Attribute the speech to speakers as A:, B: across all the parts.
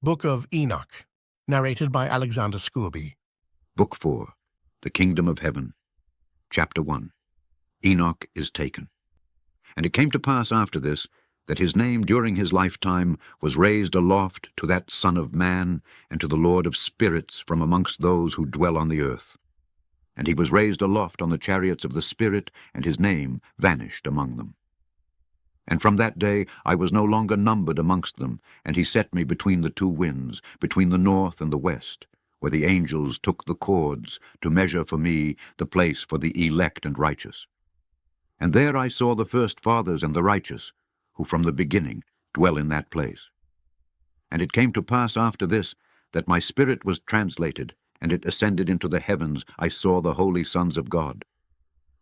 A: Book of Enoch, narrated by Alexander Scourby.
B: Book 4, The Kingdom of Heaven. Chapter 1. Enoch is taken. And it came to pass after this, that his name during his lifetime was raised aloft to that Son of Man, and to the Lord of spirits from amongst those who dwell on the earth. And he was raised aloft on the chariots of the Spirit, and his name vanished among them. And from that day I was no longer numbered amongst them, and he set me between the two winds, between the north and the west, where the angels took the cords to measure for me the place for the elect and righteous. And there I saw the first fathers and the righteous, who from the beginning dwell in that place. And it came to pass after this, that my spirit was translated, and it ascended into the heavens. I saw the holy sons of God.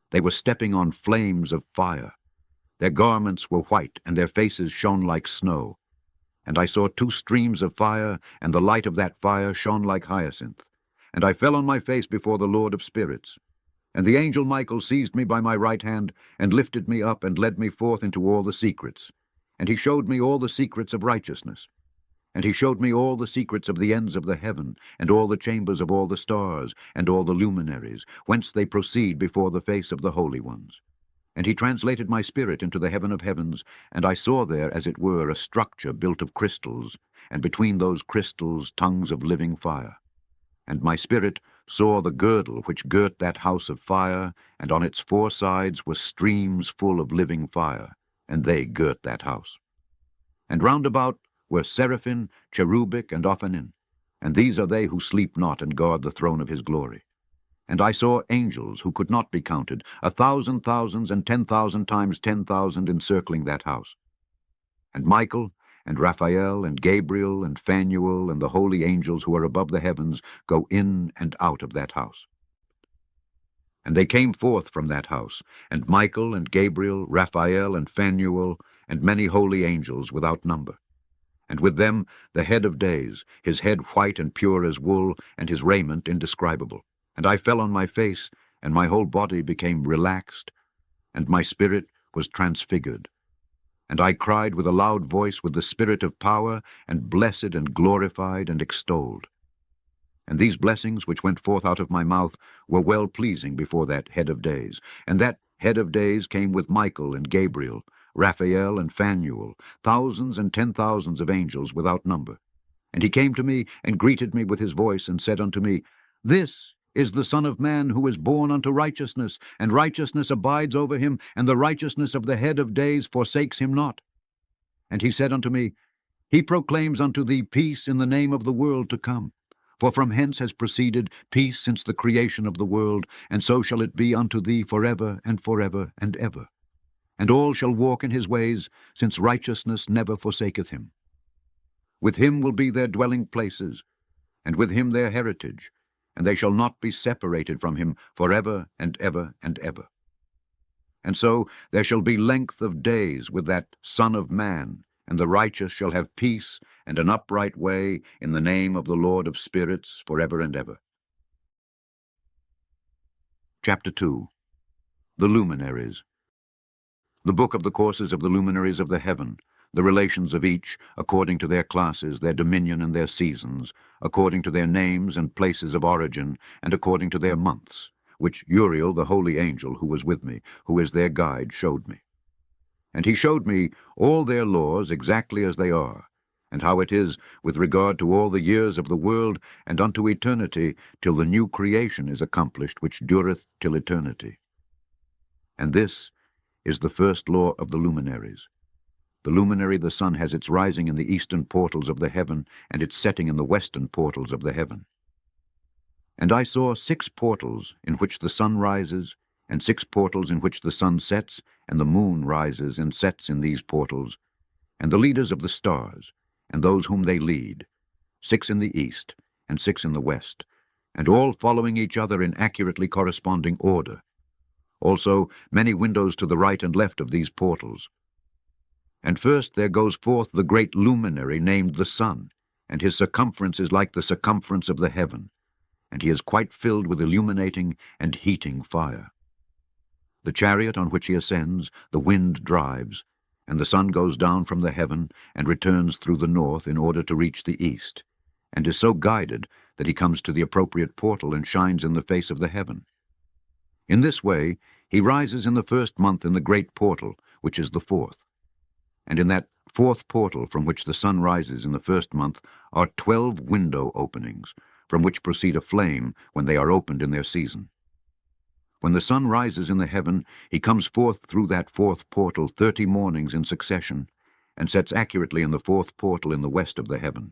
B: They were stepping on flames of fire. Their garments were white, and their faces shone like snow. And I saw two streams of fire, and the light of that fire shone like hyacinth. And I fell on my face before the Lord of spirits. And the angel Michael seized me by my right hand, and lifted me up, and led me forth into all the secrets. And he showed me all the secrets of righteousness. And he showed me all the secrets of the ends of the heaven, and all the chambers of all the stars, and all the luminaries, whence they proceed before the face of the holy ones. And he translated my spirit into the heaven of heavens, and I saw there, as it were, a structure built of crystals, and between those crystals tongues of living fire. And my spirit saw the girdle which girt that house of fire, and on its four sides were streams full of living fire, and they girt that house. And round about were seraphim, cherubic, and ophanim, and these are they who sleep not and guard the throne of his glory. And I saw angels who could not be counted, 1,000 thousands and 10,000 times 10,000 encircling that house. And Michael, and Raphael, and Gabriel, and Phanuel, and the holy angels who are above the heavens go in and out of that house. And they came forth from that house, and Michael, and Gabriel, Raphael, and Phanuel, and many holy angels without number. And with them the head of days, his head white and pure as wool, and his raiment indescribable. And I fell on my face, and my whole body became relaxed, and my spirit was transfigured. And I cried with a loud voice with the spirit of power, and blessed and glorified and extolled. And these blessings which went forth out of my mouth were well-pleasing before that head of days. And that head of days came with Michael and Gabriel, Raphael and Phanuel, thousands and 10,000s of angels without number. And he came to me, and greeted me with his voice, and said unto me, This is the Son of Man, who is born unto righteousness, and righteousness abides over him, and the righteousness of the head of days forsakes him not. And he said unto me, He proclaims unto thee peace in the name of the world to come. For from hence has proceeded peace since the creation of the world, and so shall it be unto thee forever and forever and ever. And all shall walk in his ways, since righteousness never forsaketh him. With him will be their dwelling places, and with him their heritage, and they shall not be separated from him forever and ever and ever. And so there shall be length of days with that Son of Man, and the righteous shall have peace and an upright way in the name of the Lord of spirits forever and ever. Chapter 2. The Luminaries. The book of the courses of the luminaries of the heaven, the relations of each, according to their classes, their dominion and their seasons, according to their names and places of origin, and according to their months, which Uriel, the holy angel who was with me, who is their guide, showed me. And he showed me all their laws exactly as they are, and how it is with regard to all the years of the world, and unto eternity, till the new creation is accomplished, which dureth till eternity. And this is the first law of the luminaries. The luminary, the sun, has its rising in the eastern portals of the heaven, and its setting in the western portals of the heaven. And I saw 6 portals in which the sun rises, and 6 portals in which the sun sets, and the moon rises and sets in these portals, and the leaders of the stars, and those whom they lead, 6 in the east, and 6 in the west, and all following each other in accurately corresponding order. Also many windows to the right and left of these portals. And first there goes forth the great luminary named the sun, and his circumference is like the circumference of the heaven, and he is quite filled with illuminating and heating fire. The chariot on which he ascends, the wind drives, and the sun goes down from the heaven and returns through the north in order to reach the east, and is so guided that he comes to the appropriate portal and shines in the face of the heaven. In this way he rises in the first month in the great portal, which is the fourth. And in that fourth portal from which the sun rises in the first month are 12 window openings, from which proceed a flame when they are opened in their season. When the sun rises in the heaven, he comes forth through that fourth portal 30 mornings in succession, and sets accurately in the fourth portal in the west of the heaven.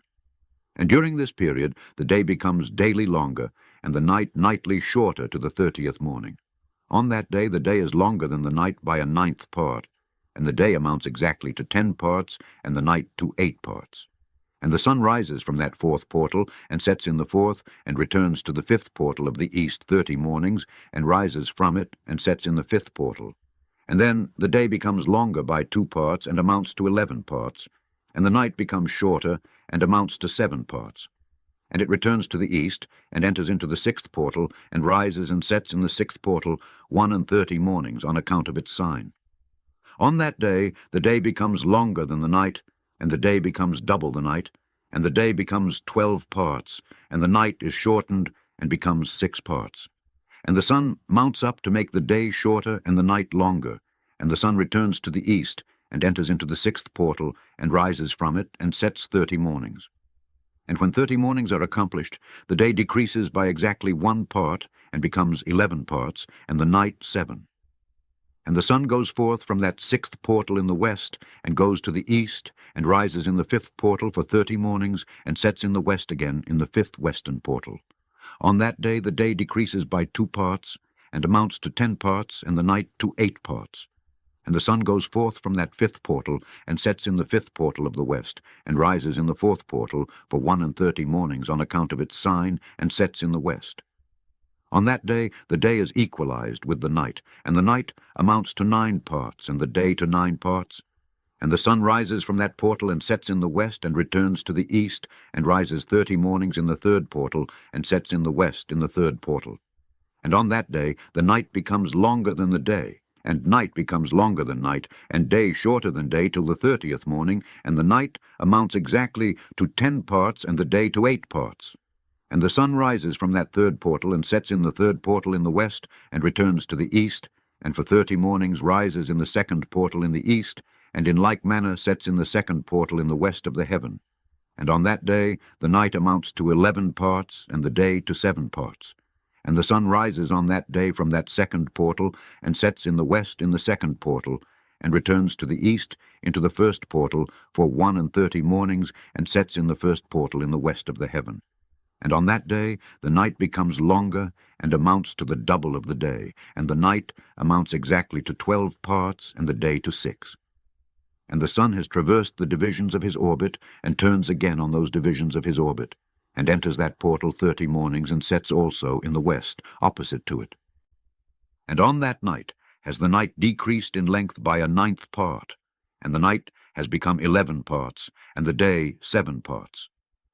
B: And during this period the day becomes daily longer, and the night nightly shorter to the 30th morning. On that day the day is longer than the night by a 9th part, and the day amounts exactly to 10 parts, and the night to 8 parts. And the sun rises from that fourth portal, and sets in the fourth, and returns to the fifth portal of the east 30 mornings, and rises from it, and sets in the fifth portal. And then the day becomes longer by 2 parts, and amounts to 11 parts, and the night becomes shorter, and amounts to 7 parts. And it returns to the east, and enters into the 6th portal, and rises and sets in the 6th portal 31 mornings on account of its sign. On that day the day becomes longer than the night, and the day becomes double the night, and the day becomes 12 parts, and the night is shortened and becomes 6 parts. And the sun mounts up to make the day shorter and the night longer, and the sun returns to the east, and enters into the 6th portal, and rises from it, and sets 30 mornings. And when 30 mornings are accomplished, the day decreases by exactly 1 part, and becomes 11 parts, and the night 7. And the sun goes forth from that 6th portal in the west, and goes to the east, and rises in the 5th portal for 30 mornings, and sets in the west again in the 5th western portal. On that day the day decreases by 2 parts, and amounts to 10 parts, and the night to 8 parts. And the sun goes forth from that 5th portal, and sets in the 5th portal of the west, and rises in the 4th portal for 31 mornings on account of its sign, and sets in the west. On that day the day is equalized with the night, and the night amounts to 9 parts, and the day to 9 parts. And the sun rises from that portal, and sets in the west, and returns to the east, and rises 30 mornings in the 3rd portal, and sets in the west in the 3rd portal. And on that day the night becomes longer than the day, and night becomes longer than night, and day shorter than day till the 30th morning, and the night amounts exactly to 10 parts, and the day to 8 parts. And the sun rises from that 3rd portal, and sets in the 3rd portal in the west, and returns to the east, and for 30 mornings rises in the 2nd portal in the east, and in like manner sets in the 2nd portal in the west of the heaven. And on that day the night amounts to 11 parts, and the day to 7 parts. And the sun rises on that day from that 2nd portal, and sets in the west in the 2nd portal, and returns to the east into the 1st portal for 31 mornings, and sets in the 1st portal in the west of the heaven. And on that day the night becomes longer, and amounts to the double of the day, and the night amounts exactly to 12 parts, and the day to 6. And the sun has traversed the divisions of his orbit, and turns again on those divisions of his orbit, and enters that portal 30 mornings, and sets also in the west, opposite to it. And on that night has the night decreased in length by a 9th part, and the night has become 11 parts, and the day 7 parts.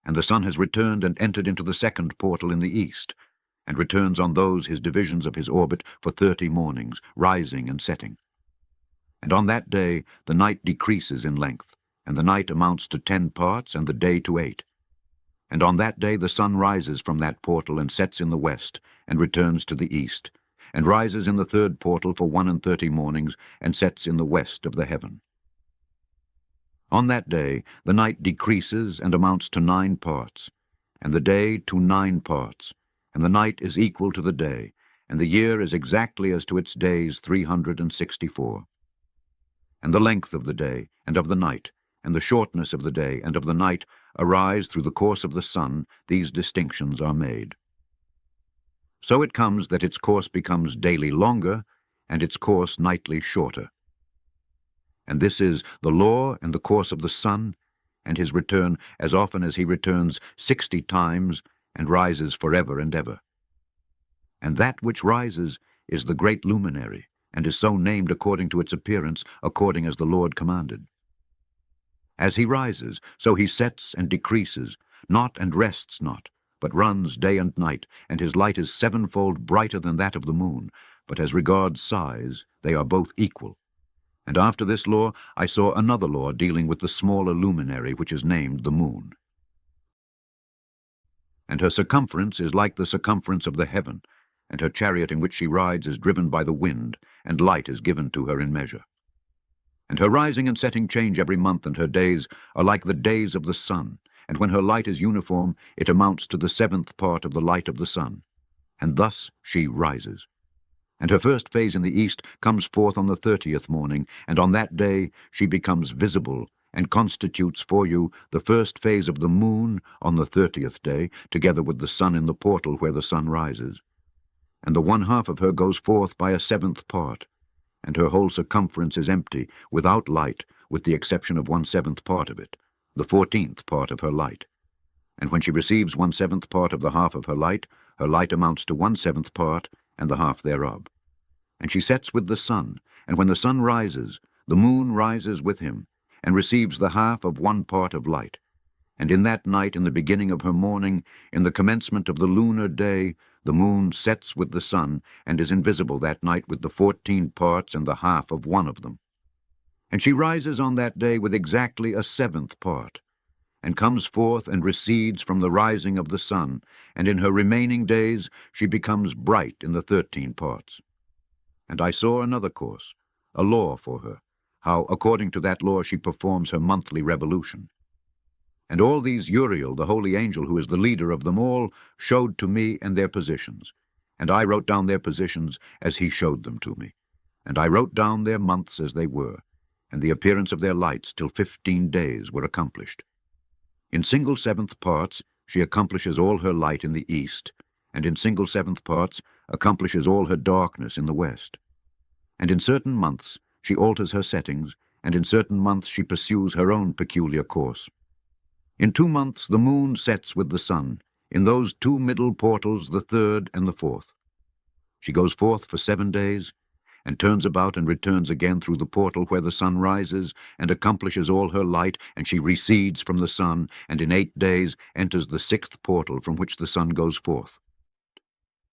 B: And the sun has returned and entered into the 2nd portal in the east, and returns on those his divisions of his orbit for 30 mornings, rising and setting. And on that day the night decreases in length, and the night amounts to 10 parts, and the day to 8. And on that day the sun rises from that portal, and sets in the west, and returns to the east, and rises in the 3rd portal for 31 mornings, and sets in the west of the heaven. On that day the night decreases and amounts to 9 parts, and the day to 9 parts, and the night is equal to the day, and the year is exactly as to its days 364. And the length of the day and of the night, and the shortness of the day and of the night arise through the course of the sun. These distinctions are made. So it comes that its course becomes daily longer, and its course nightly shorter. And this is the law and the course of the sun, and his return as often as he returns 60 times, and rises forever and ever. And that which rises is the great luminary, and is so named according to its appearance, according as the Lord commanded. As he rises, so he sets and decreases, not and rests not, but runs day and night, and his light is 7-fold brighter than that of the moon, but as regards size they are both equal. And after this law I saw another law dealing with the smaller luminary, which is named the moon. And her circumference is like the circumference of the heaven, and her chariot in which she rides is driven by the wind, and light is given to her in measure. And her rising and setting change every month, and her days are like the days of the sun, and when her light is uniform, it amounts to the 7th part of the light of the sun. And thus she rises. And her first phase in the east comes forth on the 30th morning, and on that day she becomes visible, and constitutes for you the first phase of the moon on the 30th day, together with the sun in the portal where the sun rises. And the 1/2 of her goes forth by a 7th part, and her whole circumference is empty, without light, with the exception of 1/7 part of it, the 14th part of her light. And when she receives 1/7 part of the half of her light amounts to 1/7 part, and the half thereof. And she sets with the sun, and when the sun rises, the moon rises with him, and receives the half of 1 part of light. And in that night, in the beginning of her morning, in the commencement of the lunar day, the moon sets with the sun, and is invisible that night with the 14 parts and the half of 1 of them. And she rises on that day with exactly a 7th part, and comes forth and recedes from the rising of the sun, and in her remaining days she becomes bright in the 13 parts. And I saw another course, a law for her, how according to that law she performs her monthly revolution. And all these Uriel, the holy angel, who is the leader of them all, showed to me and their positions. And I wrote down their positions as he showed them to me. And I wrote down their months as they were, and the appearance of their lights till 15 days were accomplished. In single 7th parts she accomplishes all her light in the east, and in single 7th parts accomplishes all her darkness in the west. And in certain months she alters her settings, and in certain months she pursues her own peculiar course. In 2 months the moon sets with the sun, in those 2 middle portals, the 3rd and the 4th. She goes forth for 7 days, and turns about and returns again through the portal where the sun rises, and accomplishes all her light, and she recedes from the sun, and in 8 days enters the 6th portal from which the sun goes forth.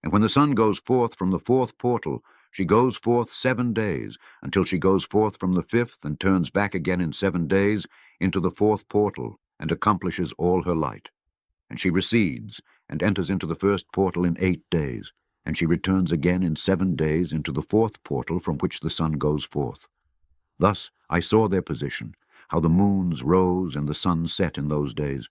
B: And when the sun goes forth from the 4th portal, she goes forth 7 days, until she goes forth from the 5th and turns back again in 7 days into the 4th portal, and accomplishes all her light. And she recedes, and enters into the 1st portal in 8 days, and she returns again in 7 days into the 4th portal from which the sun goes forth. Thus I saw their position, how the moons rose and the sun set in those days.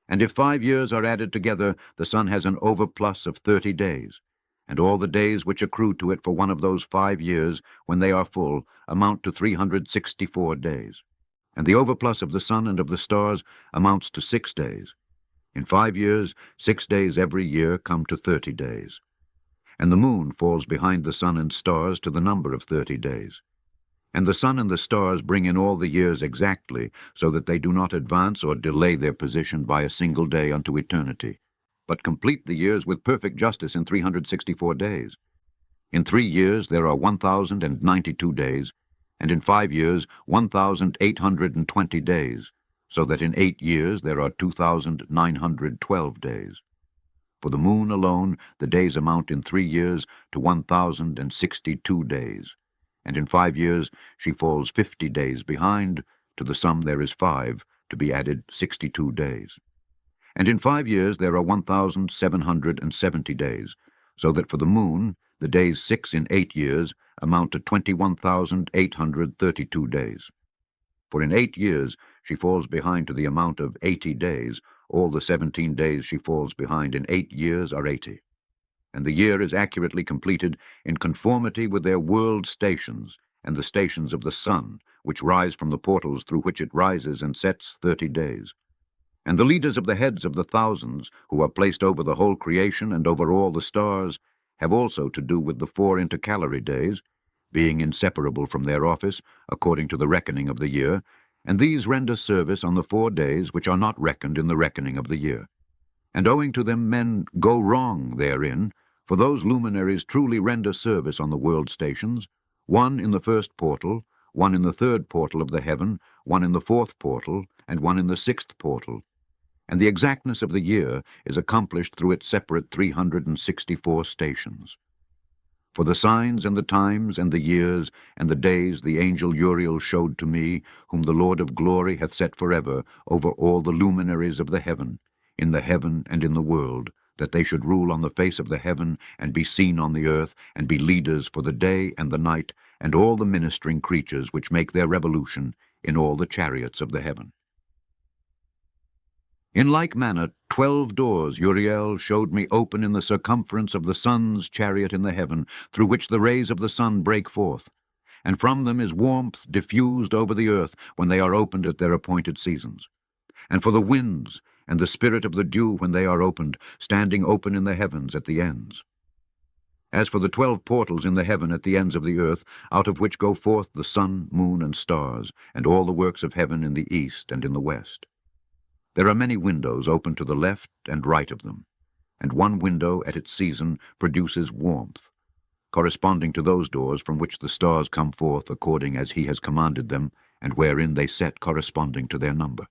B: And if 5 years are added together, the sun has an overplus of 30 days, and all the days which accrue to it for one of those 5 years, when they are full, amount to 364 days. And the overplus of the sun and of the stars amounts to 6 days. In 5 years, 6 days every year come to 30 days. And the moon falls behind the sun and stars to the number of 30 days. And the sun and the stars bring in all the years exactly, so that they do not advance or delay their position by a single day unto eternity, but complete the years with perfect justice in 364 days. In 3 years there are 1,092 days, and in 5 years 1,820 days, so that in 8 years there are 2,912 days. For the moon alone the days amount in 3 years to 1,062 days, and in 5 years she falls 50 days behind. To the sum there is 5, to be added 62 days. And in 5 years there are 1,770 days, so that for the moon the days 6 in 8 years amount to 21,832 days. For in 8 years she falls behind to the amount of 80 days. All the 17 days she falls behind in 8 years are 80. And the year is accurately completed in conformity with their world stations, and the stations of the sun, which rise from the portals through which it rises and sets 30 days. And the leaders of the heads of the thousands, who are placed over the whole creation and over all the stars, have also to do with the 4 intercalary days, being inseparable from their office, according to the reckoning of the year, and these render service on the 4 days which are not reckoned in the reckoning of the year. And owing to them men go wrong therein, for those luminaries truly render service on the world stations, 1 in the 1st portal, 1 in the 3rd portal of the heaven, 1 in the 4th portal, and 1 in the 6th portal. And the exactness of the year is accomplished through its separate 364 stations. For the signs and the times and the years and the days the angel Uriel showed to me, whom the Lord of glory hath set forever over all the luminaries of the heaven, in the heaven and in the world, that they should rule on the face of the heaven, and be seen on the earth, and be leaders for the day and the night, and all the ministering creatures which make their revolution in all the chariots of the heaven. In like manner 12 doors Uriel showed me open in the circumference of the sun's chariot in the heaven, through which the rays of the sun break forth, and from them is warmth diffused over the earth when they are opened at their appointed seasons. And for the winds, and the spirit of the dew when they are opened, standing open in the heavens at the ends. As for the 12 portals in the heaven at the ends of the earth, out of which go forth the sun, moon, and stars, and all the works of heaven in the east and in the west. There are many windows open to the left and right of them, and one window at its season produces warmth, corresponding to those doors from which the stars come forth according as he has commanded them, and wherein they set corresponding to their number.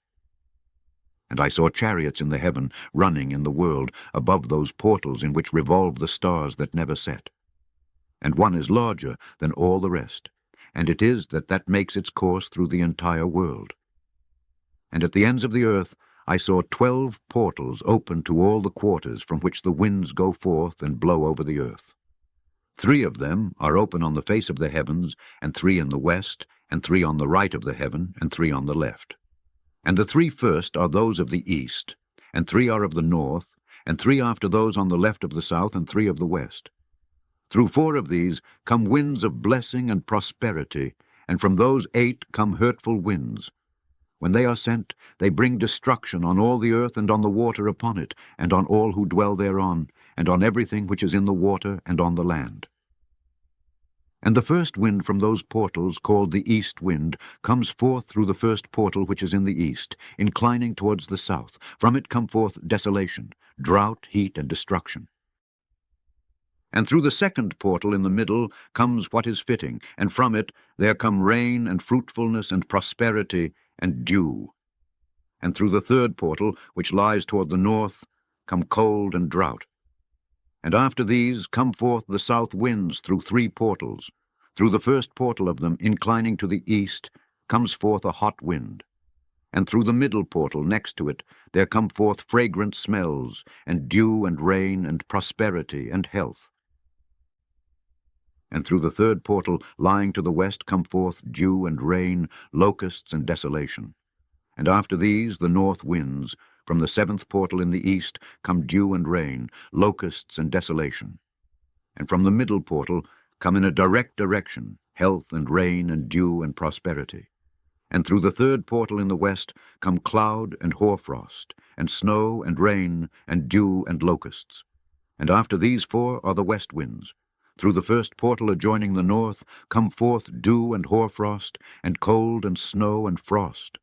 B: And I saw chariots in the heaven running in the world above those portals in which revolve the stars that never set. And one is larger than all the rest, and it is that makes its course through the entire world. And at the ends of the earth I saw 12 portals open to all the quarters from which the winds go forth and blow over the earth. 3 of them are open on the face of the heavens, and 3 in the west, and 3 on the right of the heaven, and 3 on the left. And the 3 first are those of the east, and 3 are of the north, and 3 after those on the left of the south, and 3 of the west. Through 4 of these come winds of blessing and prosperity, and from those 8 come hurtful winds. When they are sent, they bring destruction on all the earth and on the water upon it, and on all who dwell thereon, and on everything which is in the water and on the land. And the first wind from those portals, called the east wind, comes forth through the first portal which is in the east, inclining towards the south. From it come forth desolation, drought, heat, and destruction. And through the second portal in the middle comes what is fitting, and from it there come rain and fruitfulness and prosperity and dew. And through the third portal, which lies toward the north, come cold and drought. And after these come forth the south winds through 3 portals. Through the first portal of them, inclining to the east, comes forth a hot wind. And through the middle portal next to it there come forth fragrant smells, and dew and rain and prosperity and health. And through the third portal lying to the west come forth dew and rain, locusts and desolation. And after these the north winds. From the 7th portal in the east come dew and rain, locusts and desolation. And from the middle portal come in a direct direction health and rain and dew and prosperity. And through the 3rd portal in the west come cloud and hoarfrost, and snow and rain, and dew and locusts. And after these 4 are the west winds. Through the 1st portal adjoining the north come forth dew and hoarfrost, and cold and snow and frost.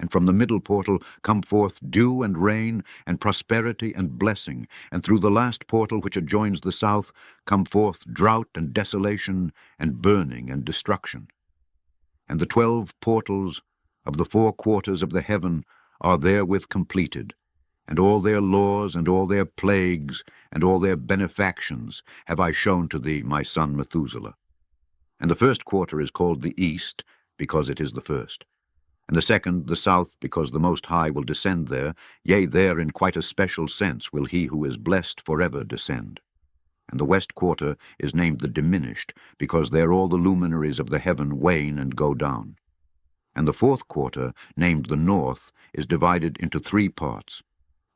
B: And from the middle portal come forth dew and rain, and prosperity and blessing. And through the last portal which adjoins the south come forth drought and desolation, and burning and destruction. And the 12 portals of the 4 quarters of the heaven are therewith completed, and all their laws and all their plagues and all their benefactions have I shown to thee, my son Methuselah. And the 1st quarter is called the east, because it is the first. And the 2nd, the south, because the Most High will descend there, yea, there in quite a special sense will he who is blessed forever descend. And the west quarter is named the diminished, because there all the luminaries of the heaven wane and go down. And the 4th quarter, named the north, is divided into 3 parts.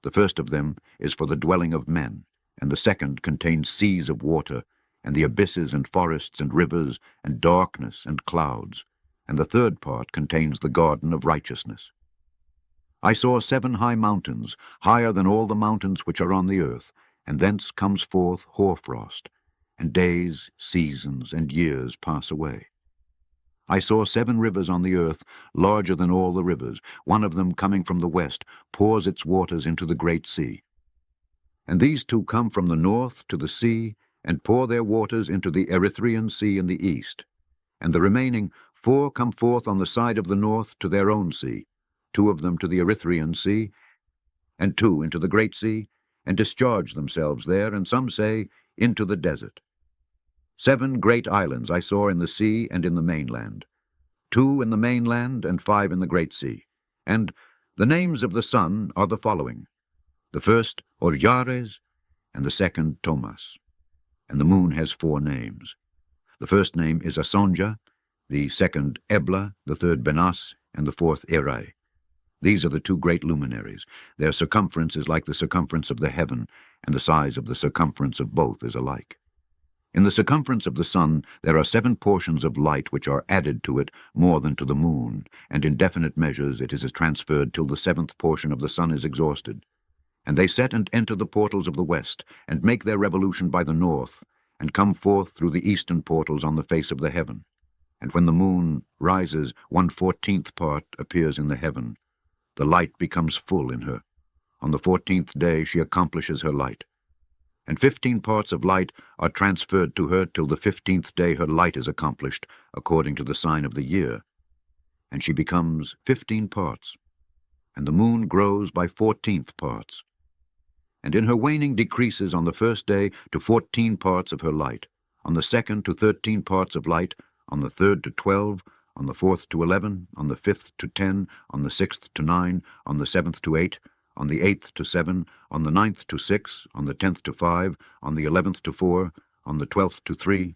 B: The first of them is for the dwelling of men, and the 2nd contains seas of water, and the abysses and forests and rivers, and darkness and clouds. And the 3rd part contains the garden of righteousness. I saw 7 high mountains, higher than all the mountains which are on the earth, and thence comes forth hoarfrost, and days, seasons, and years pass away. I saw 7 rivers on the earth, larger than all the rivers. One of them, coming from the west, pours its waters into the great sea. And these 2 come from the north to the sea, and pour their waters into the Erythraean Sea in the east. And the remaining 4 come forth on the side of the north to their own sea, 2 of them to the Erythraean Sea, and 2 into the great sea, and discharge themselves there, and some say, into the desert. 7 great islands I saw in the sea and in the mainland, 2 in the mainland and 5 in the great sea. And the names of the sun are the following: the first Oriares, and the second Thomas. And the moon has 4 names. The first name is Asonja, the second Ebla, the third Benas, and the fourth Erai. These are the 2 great luminaries. Their circumference is like the circumference of the heaven, and the size of the circumference of both is alike. In the circumference of the sun there are 7 portions of light which are added to it more than to the moon, and in definite measures it is transferred till the 7th portion of the sun is exhausted. And they set and enter the portals of the west, and make their revolution by the north, and come forth through the eastern portals on the face of the heaven. And when the moon rises, 1/14th part appears in the heaven. The light becomes full in her. On the 14th day she accomplishes her light. And 15 parts of light are transferred to her till the 15th day her light is accomplished, according to the sign of the year. And she becomes 15 parts. And the moon grows by 14th parts. And in her waning decreases on the first day to 14 parts of her light, on the second to 13 parts of light, on the third to 12, on the 4th to 11, on the 5th to 10, on the 6th to 9, on the 7th to 8, on the 8th to 7, on the 9th to 6, on the 10th to 5, on the 11th to 4, on the 12th to 3,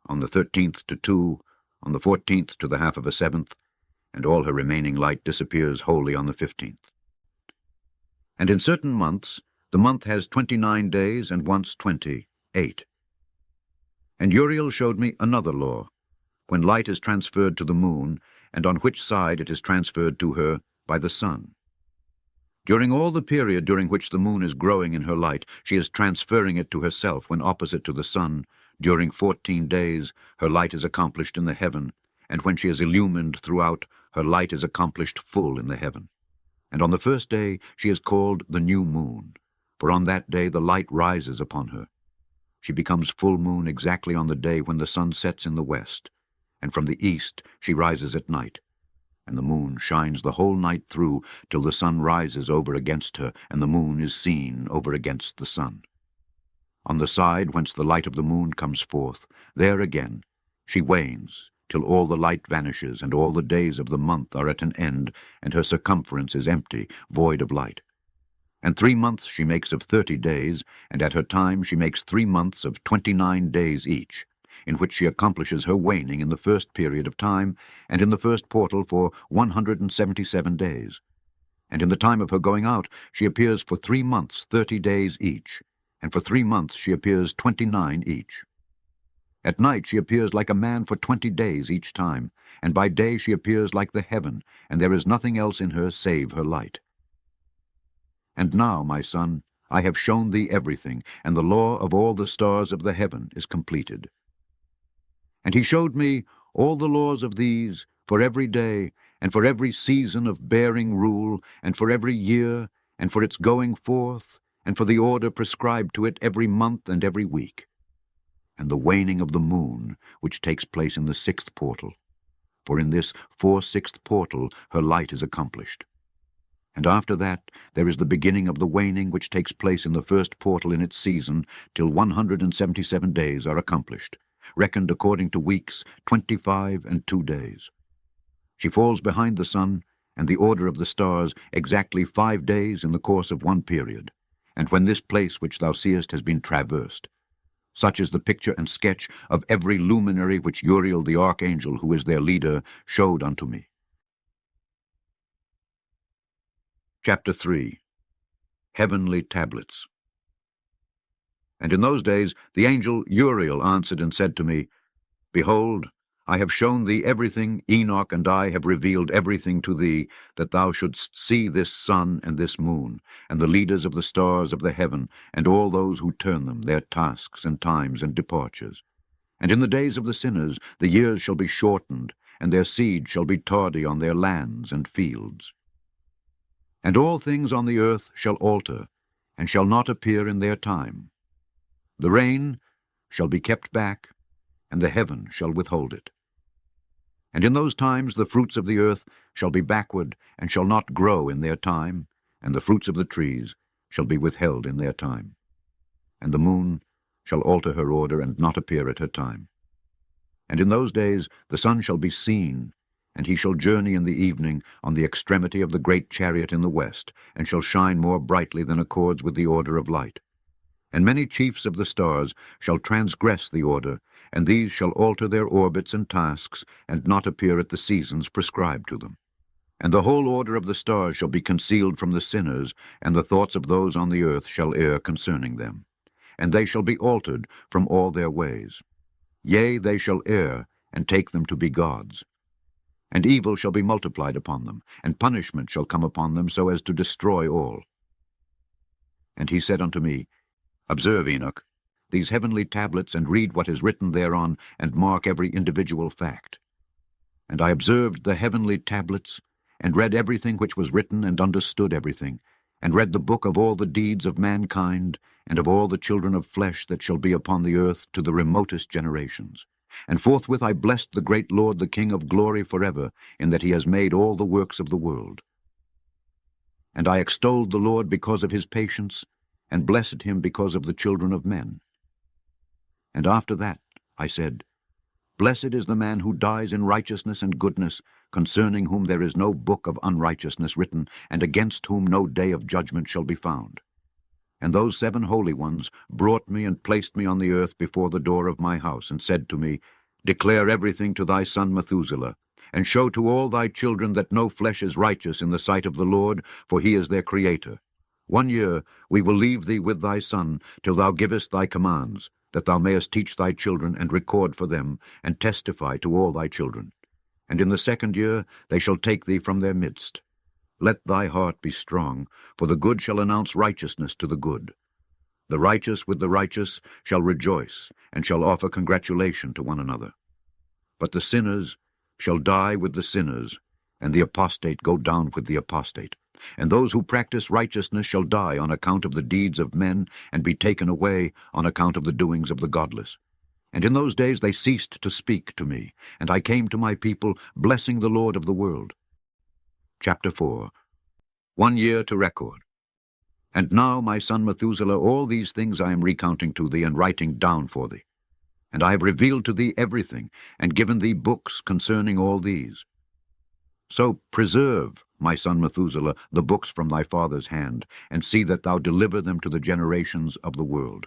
B: on the 13th to 2, on the 14th to the half of a 7th, and all her remaining light disappears wholly on the 15th. And in certain months, the month has 29 days, and once 20, 8. And Uriel showed me another law, when light is transferred to the moon, and on which side it is transferred to her by the sun. During all the period during which the moon is growing in her light, she is transferring it to herself when opposite to the sun. During 14 days her light is accomplished in the heaven, and when she is illumined throughout, her light is accomplished full in the heaven. And on the first day she is called the new moon, for on that day the light rises upon her. She becomes full moon exactly on the day when the sun sets in the west, and from the east she rises at night. And the moon shines the whole night through till the sun rises over against her, and the moon is seen over against the sun. On the side whence the light of the moon comes forth, there again she wanes, till all the light vanishes, and all the days of the month are at an end, and her circumference is empty, void of light. And 3 months she makes of 30 days, and at her time she makes 3 months of 29 days each, in which she accomplishes her waning in the first period of time, and in the first portal for 177 days. And in the time of her going out she appears for 3 months 30 days each, and for 3 months she appears 29 each. At night she appears like a man for 20 days each time, and by day she appears like the heaven, and there is nothing else in her save her light. And now, my son, I have shown thee everything, and the law of all the stars of the heaven is completed. And he showed me all the laws of these for every day, and for every season of bearing rule, and for every year, and for its going forth, and for the order prescribed to it every month and every week, and the waning of the moon, which takes place in the 6th portal, for in this 4/6th portal her light is accomplished. And after that there is the beginning of the waning, which takes place in the 1st portal in its season, till 177 days are accomplished, reckoned according to weeks, 25 and 2 days. She falls behind the sun and the order of the stars exactly 5 days in the course of one period, and when this place which thou seest has been traversed. Such is the picture and sketch of every luminary which Uriel the archangel, who is their leader, showed unto me. Chapter 3. Heavenly Tablets. And in those days the angel Uriel answered and said to me, Behold, I have shown thee everything. Enoch and I have revealed everything to thee, that thou shouldst see this sun and this moon, and the leaders of the stars of the heaven, and all those who turn them, their tasks and times and departures. And in the days of the sinners the years shall be shortened, and their seed shall be tardy on their lands and fields. And all things on the earth shall alter, and shall not appear in their time. The rain shall be kept back, and the heaven shall withhold it. And in those times the fruits of the earth shall be backward, and shall not grow in their time, and the fruits of the trees shall be withheld in their time. And the moon shall alter her order, and not appear at her time. And in those days the sun shall be seen, and he shall journey in the evening on the extremity of the great chariot in the west, and shall shine more brightly than accords with the order of light. And many chiefs of the stars shall transgress the order, and these shall alter their orbits and tasks, and not appear at the seasons prescribed to them. And the whole order of the stars shall be concealed from the sinners, and the thoughts of those on the earth shall err concerning them. And they shall be altered from all their ways. Yea, they shall err, and take them to be gods. And evil shall be multiplied upon them, and punishment shall come upon them, so as to destroy all. And he said unto me, Observe, Enoch, these heavenly tablets, and read what is written thereon, and mark every individual fact. And I observed the heavenly tablets, and read everything which was written, and understood everything, and read the book of all the deeds of mankind, and of all the children of flesh that shall be upon the earth to the remotest generations. And forthwith I blessed the great Lord, the King of glory, forever, in that he has made all the works of the world. And I extolled the Lord because of his patience, and blessed him because of the children of men. And after that I said, Blessed is the man who dies in righteousness and goodness, concerning whom there is no book of unrighteousness written, and against whom no day of judgment shall be found. And those 7 holy ones brought me and placed me on the earth before the door of my house, and said to me, Declare everything to thy son Methuselah, and show to all thy children that no flesh is righteous in the sight of the Lord, for he is their Creator. 1 year we will leave thee with thy son, till thou givest thy commands, that thou mayest teach thy children, and record for them, and testify to all thy children. And in the 2nd year they shall take thee from their midst. Let thy heart be strong, for the good shall announce righteousness to the good. The righteous with the righteous shall rejoice, and shall offer congratulation to one another. But the sinners shall die with the sinners, and the apostate go down with the apostate. And those who practice righteousness shall die on account of the deeds of men, and be taken away on account of the doings of the godless. And in those days they ceased to speak to me, and I came to my people, blessing the Lord of the world. Chapter 4. 1 year to record. And now, my son Methuselah, all these things I am recounting to thee, and writing down for thee. And I have revealed to thee everything, and given thee books concerning all these. So preserve, my son Methuselah, the books from thy father's hand, and see that thou deliver them to the generations of the world.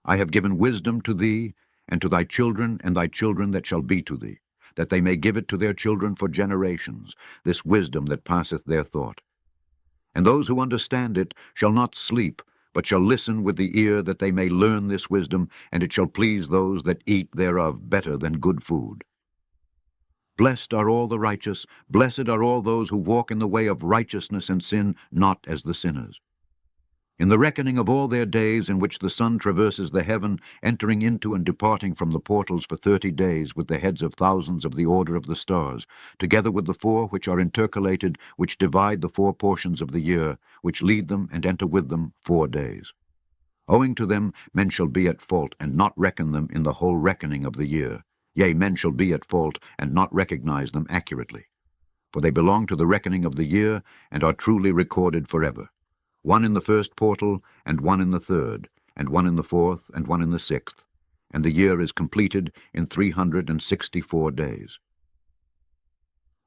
B: I have given wisdom to thee, and to thy children, and thy children that shall be to thee, that they may give it to their children for generations, this wisdom that passeth their thought. And those who understand it shall not sleep, but shall listen with the ear, that they may learn this wisdom, and it shall please those that eat thereof better than good food. Blessed are all the righteous, blessed are all those who walk in the way of righteousness and sin, not as the sinners. In the reckoning of all their days, in which the sun traverses the heaven, entering into and departing from the portals for 30 days, with the heads of thousands of the order of the stars, together with the 4 which are intercalated, which divide the 4 portions of the year, which lead them and enter with them 4 days. Owing to them men shall be at fault, and not reckon them in the whole reckoning of the year. Yea, men shall be at fault, and not recognize them accurately. For they belong to the reckoning of the year, and are truly recorded forever. 1 in the 1st portal, and 1 in the 3rd, and 1 in the 4th, and 1 in the 6th, and the year is completed in 364 days.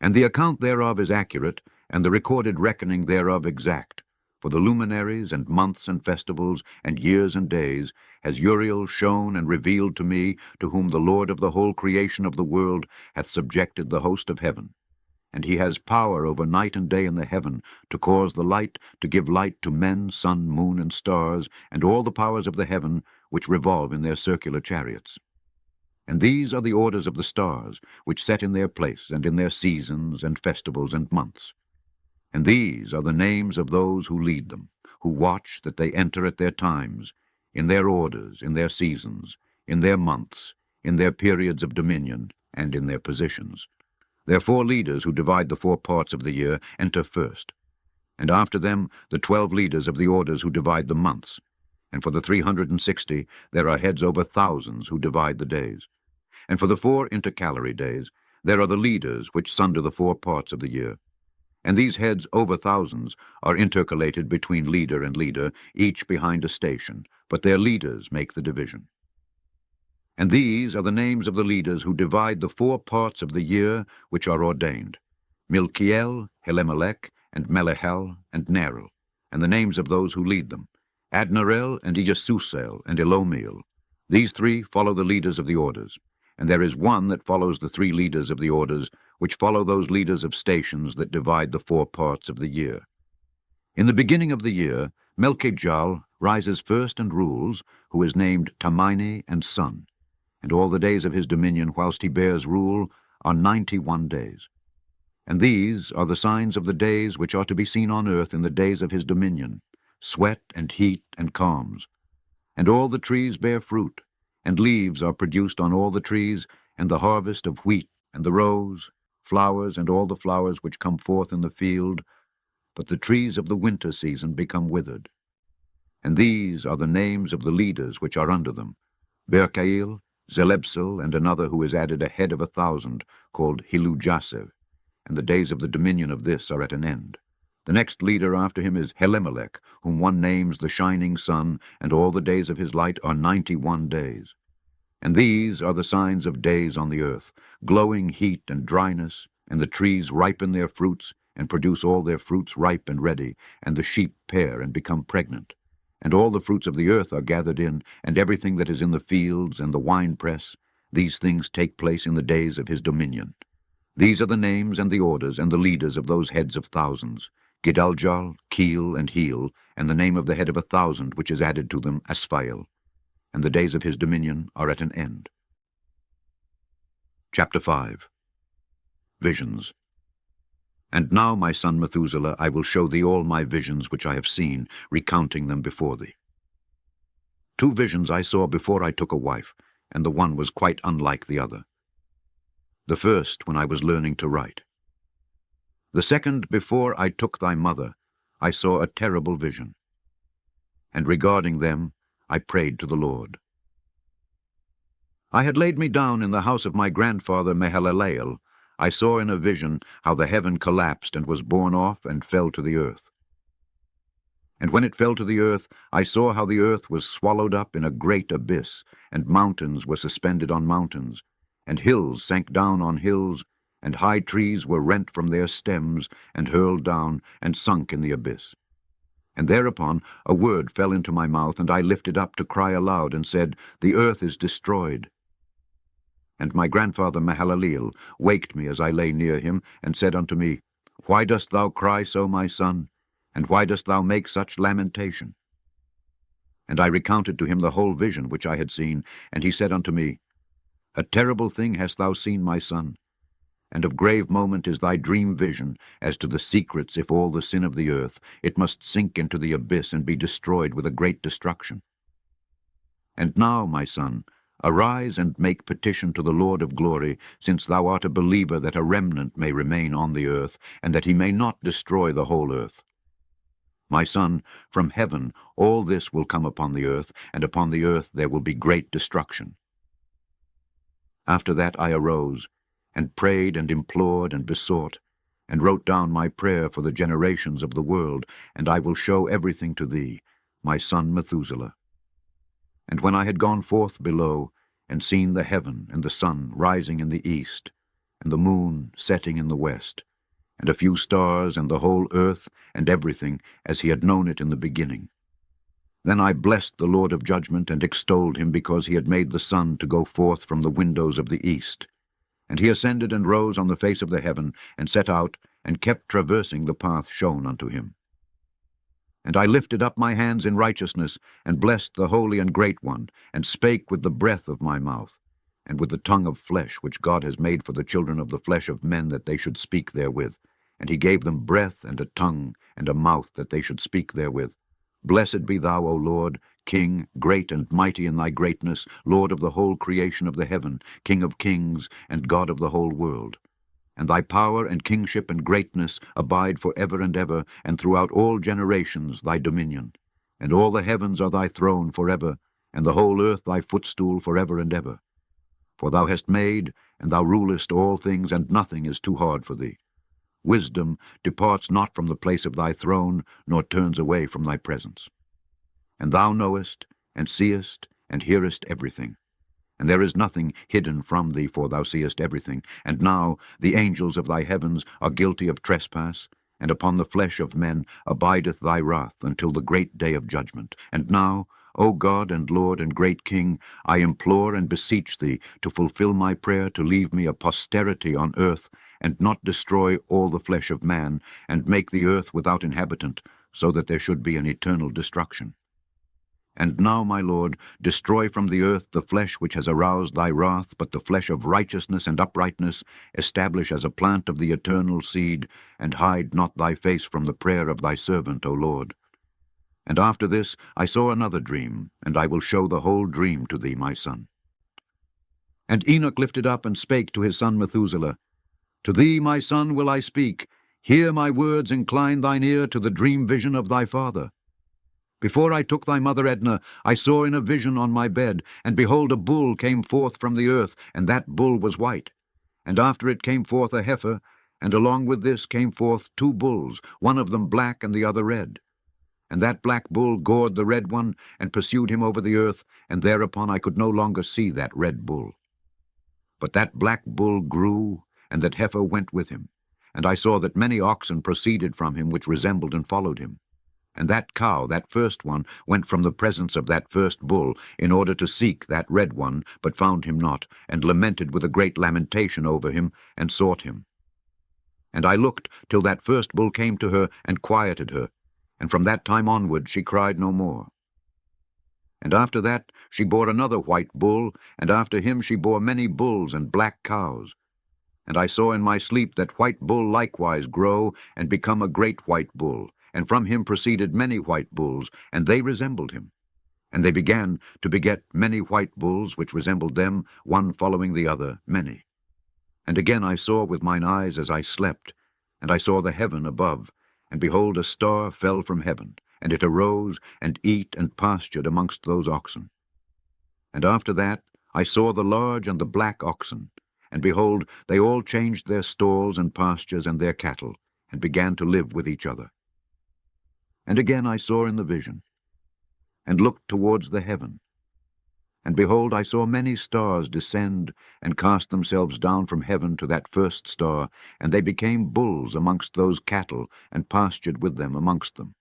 B: And the account thereof is accurate, and the recorded reckoning thereof exact. For the luminaries, and months, and festivals, and years, and days, has Uriel shown and revealed to me, to whom the Lord of the whole creation of the world hath subjected the host of heaven. And he has power over night and day in the heaven, to cause the light to give light to men, sun, moon, and stars, and all the powers of the heaven, which revolve in their circular chariots. And these are the orders of the stars, which set in their place, and in their seasons, and festivals, and months. And these are the names of those who lead them, who watch that they enter at their times, in their orders, in their seasons, in their months, in their periods of dominion, and in their positions. Their 4 leaders who divide the 4 parts of the year enter first, and after them the 12 leaders of the orders who divide the months, and for the 360 there are heads over thousands who divide the days. And for the 4 intercalary days there are the leaders which sunder the 4 parts of the year. And these heads over thousands are intercalated between leader and leader, each behind a station, but their leaders make the division. And these are the names of the leaders who divide the 4 parts of the year which are ordained: Milkiel, Helemelech, and Melechel, and Neril, and the names of those who lead them: Adnarel, and Iesusel, and Elomiel. These 3 follow the leaders of the orders, and there is one that follows the 3 leaders of the orders, which follow those leaders of stations that divide the 4 parts of the year. In the beginning of the year, Melchijal rises first and rules, who is named Tamine and Son, and all the days of his dominion whilst he bears rule are 91 days. And these are the signs of the days which are to be seen on earth in the days of his dominion: sweat and heat and calms. And all the trees bear fruit, and leaves are produced on all the trees, and the harvest of wheat, and the roes, flowers, and all the flowers which come forth in the field. But the trees of the winter season become withered. And these are the names of the leaders which are under them: Berkail, Zelebsel, and another who is added a head of 1,000, called Hilujasev, and the days of the dominion of this are at an end. The next leader after him is Helemelech, whom one names the shining sun, and all the days of his light are 91 days. And these are the signs of days on the earth: glowing heat and dryness, and the trees ripen their fruits, and produce all their fruits ripe and ready, and the sheep pair and become pregnant. And all the fruits of the earth are gathered in, and everything that is in the fields, and the winepress. These things take place in the days of his dominion. These are the names and the orders and the leaders of those heads of thousands: Gidaljal, Keel, and Heel, and the name of the head of 1,000, which is added to them, Asphael. And the days of his dominion are at an end. Chapter 5. Visions. And now, my son Methuselah, I will show thee all my visions which I have seen, recounting them before thee. 2 visions I saw before I took a wife, and the one was quite unlike the other. The first when I was learning to write. The second before I took thy mother, I saw a terrible vision. And regarding them, I prayed to the Lord. I had laid me down in the house of my grandfather Mahalaleel. I saw in a vision how the heaven collapsed and was borne off and fell to the earth. And when it fell to the earth, I saw how the earth was swallowed up in a great abyss, and mountains were suspended on mountains, and hills sank down on hills, and high trees were rent from their stems, and hurled down, and sunk in the abyss. And thereupon a word fell into my mouth, and I lifted up to cry aloud, and said, The earth is destroyed. And my grandfather Mahalaleel waked me as I lay near him, and said unto me, Why dost thou cry so, my son? And why dost thou make such lamentation? And I recounted to him the whole vision which I had seen, and he said unto me, A terrible thing hast thou seen, my son, and of grave moment is thy dream vision, as to the secrets. If all the sin of the earth, it must sink into the abyss and be destroyed with a great destruction. And now, my son, arise and make petition to the Lord of glory, since thou art a believer, that a remnant may remain on the earth, and that he may not destroy the whole earth. My son, from heaven all this will come upon the earth, and upon the earth there will be great destruction. After that I arose, and prayed and implored and besought, and wrote down my prayer for the generations of the world, and I will show everything to thee, my son Methuselah. And when I had gone forth below, and seen the heaven and the sun rising in the east, and the moon setting in the west, and a few stars, and the whole earth, and everything, as he had known it in the beginning, then I blessed the Lord of judgment, and extolled him, because he had made the sun to go forth from the windows of the east. And he ascended and rose on the face of the heaven, and set out, and kept traversing the path shown unto him. And I lifted up my hands in righteousness, and blessed the Holy and Great One, and spake with the breath of my mouth, and with the tongue of flesh, which God has made for the children of the flesh of men, that they should speak therewith. And he gave them breath, and a tongue, and a mouth, that they should speak therewith. Blessed be thou, O Lord, King, great and mighty in thy greatness, Lord of the whole creation of the heaven, King of kings, and God of the whole world. And thy power and kingship and greatness abide for ever and ever, and throughout all generations thy dominion. And all the heavens are thy throne for ever, and the whole earth thy footstool for ever and ever. For thou hast made, and thou rulest all things, and nothing is too hard for thee. Wisdom departs not from the place of thy throne, nor turns away from thy presence. And thou knowest, and seest, and hearest everything. And there is nothing hidden from thee, for thou seest everything. And now the angels of thy heavens are guilty of trespass, and upon the flesh of men abideth thy wrath until the great day of judgment. And now, O God and Lord and great King, I implore and beseech thee to fulfill my prayer, to leave me a posterity on earth, and not destroy all the flesh of man, and make the earth without inhabitant, so that there should be an eternal destruction. And now, my Lord, destroy from the earth the flesh which has aroused thy wrath, but the flesh of righteousness and uprightness establish as a plant of the eternal seed, and hide not thy face from the prayer of thy servant, O Lord. And after this I saw another dream, and I will show the whole dream to thee, my son. And Enoch lifted up and spake to his son Methuselah, To thee, my son, will I speak. Hear my words, incline thine ear to the dream vision of thy father. Before I took thy mother Edna, I saw in a vision on my bed, and behold, a bull came forth from the earth, and that bull was white. And after it came forth a heifer, and along with this came forth 2 bulls, one of them black and the other red. And that black bull gored the red one, and pursued him over the earth, and thereupon I could no longer see that red bull. But that black bull grew, and that heifer went with him. And I saw that many oxen proceeded from him, which resembled and followed him. And that cow, that first one, went from the presence of that first bull, in order to seek that red one, but found him not, and lamented with a great lamentation over him, and sought him. And I looked till that first bull came to her, and quieted her, and from that time onward she cried no more. And after that she bore another white bull, and after him she bore many bulls and black cows. And I saw in my sleep that white bull likewise grow, and become a great white bull, and from him proceeded many white bulls, and they resembled him. And they began to beget many white bulls, which resembled them, one following the other, many. And again I saw with mine eyes as I slept, and I saw the heaven above, and behold, a star fell from heaven, and it arose, and eat and pastured amongst those oxen. And after that I saw the large and the black oxen, and behold, they all changed their stalls and pastures and their cattle, and began to live with each other. And again I saw in the vision, and looked towards the heaven. And behold, I saw many stars descend, and cast themselves down from heaven to that first star, and they became bulls amongst those cattle, and pastured with them amongst them.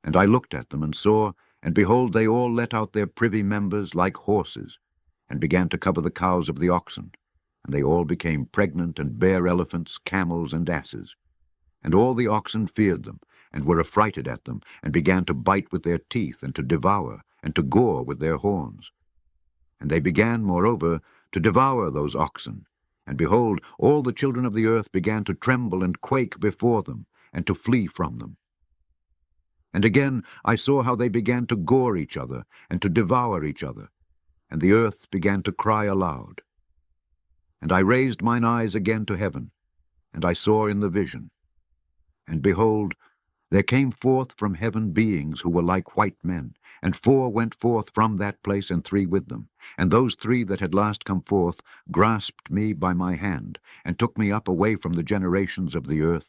B: And I looked at them, and saw, and behold, they all let out their privy members like horses, and began to cover the cows of the oxen. And they all became pregnant, and bare elephants, camels, and asses. And all the oxen feared them, and were affrighted at them, and began to bite with their teeth, and to devour, and to gore with their horns. And they began, moreover, to devour those oxen. And behold, all the children of the earth began to tremble and quake before them, and to flee from them. And again I saw how they began to gore each other, and to devour each other, and the earth began to cry aloud. And I raised mine eyes again to heaven, and I saw in the vision. And behold, there came forth from heaven beings who were like white men, and 4 went forth from that place, and 3 with them. And those 3 that had last come forth grasped me by my hand, and took me up away from the generations of the earth,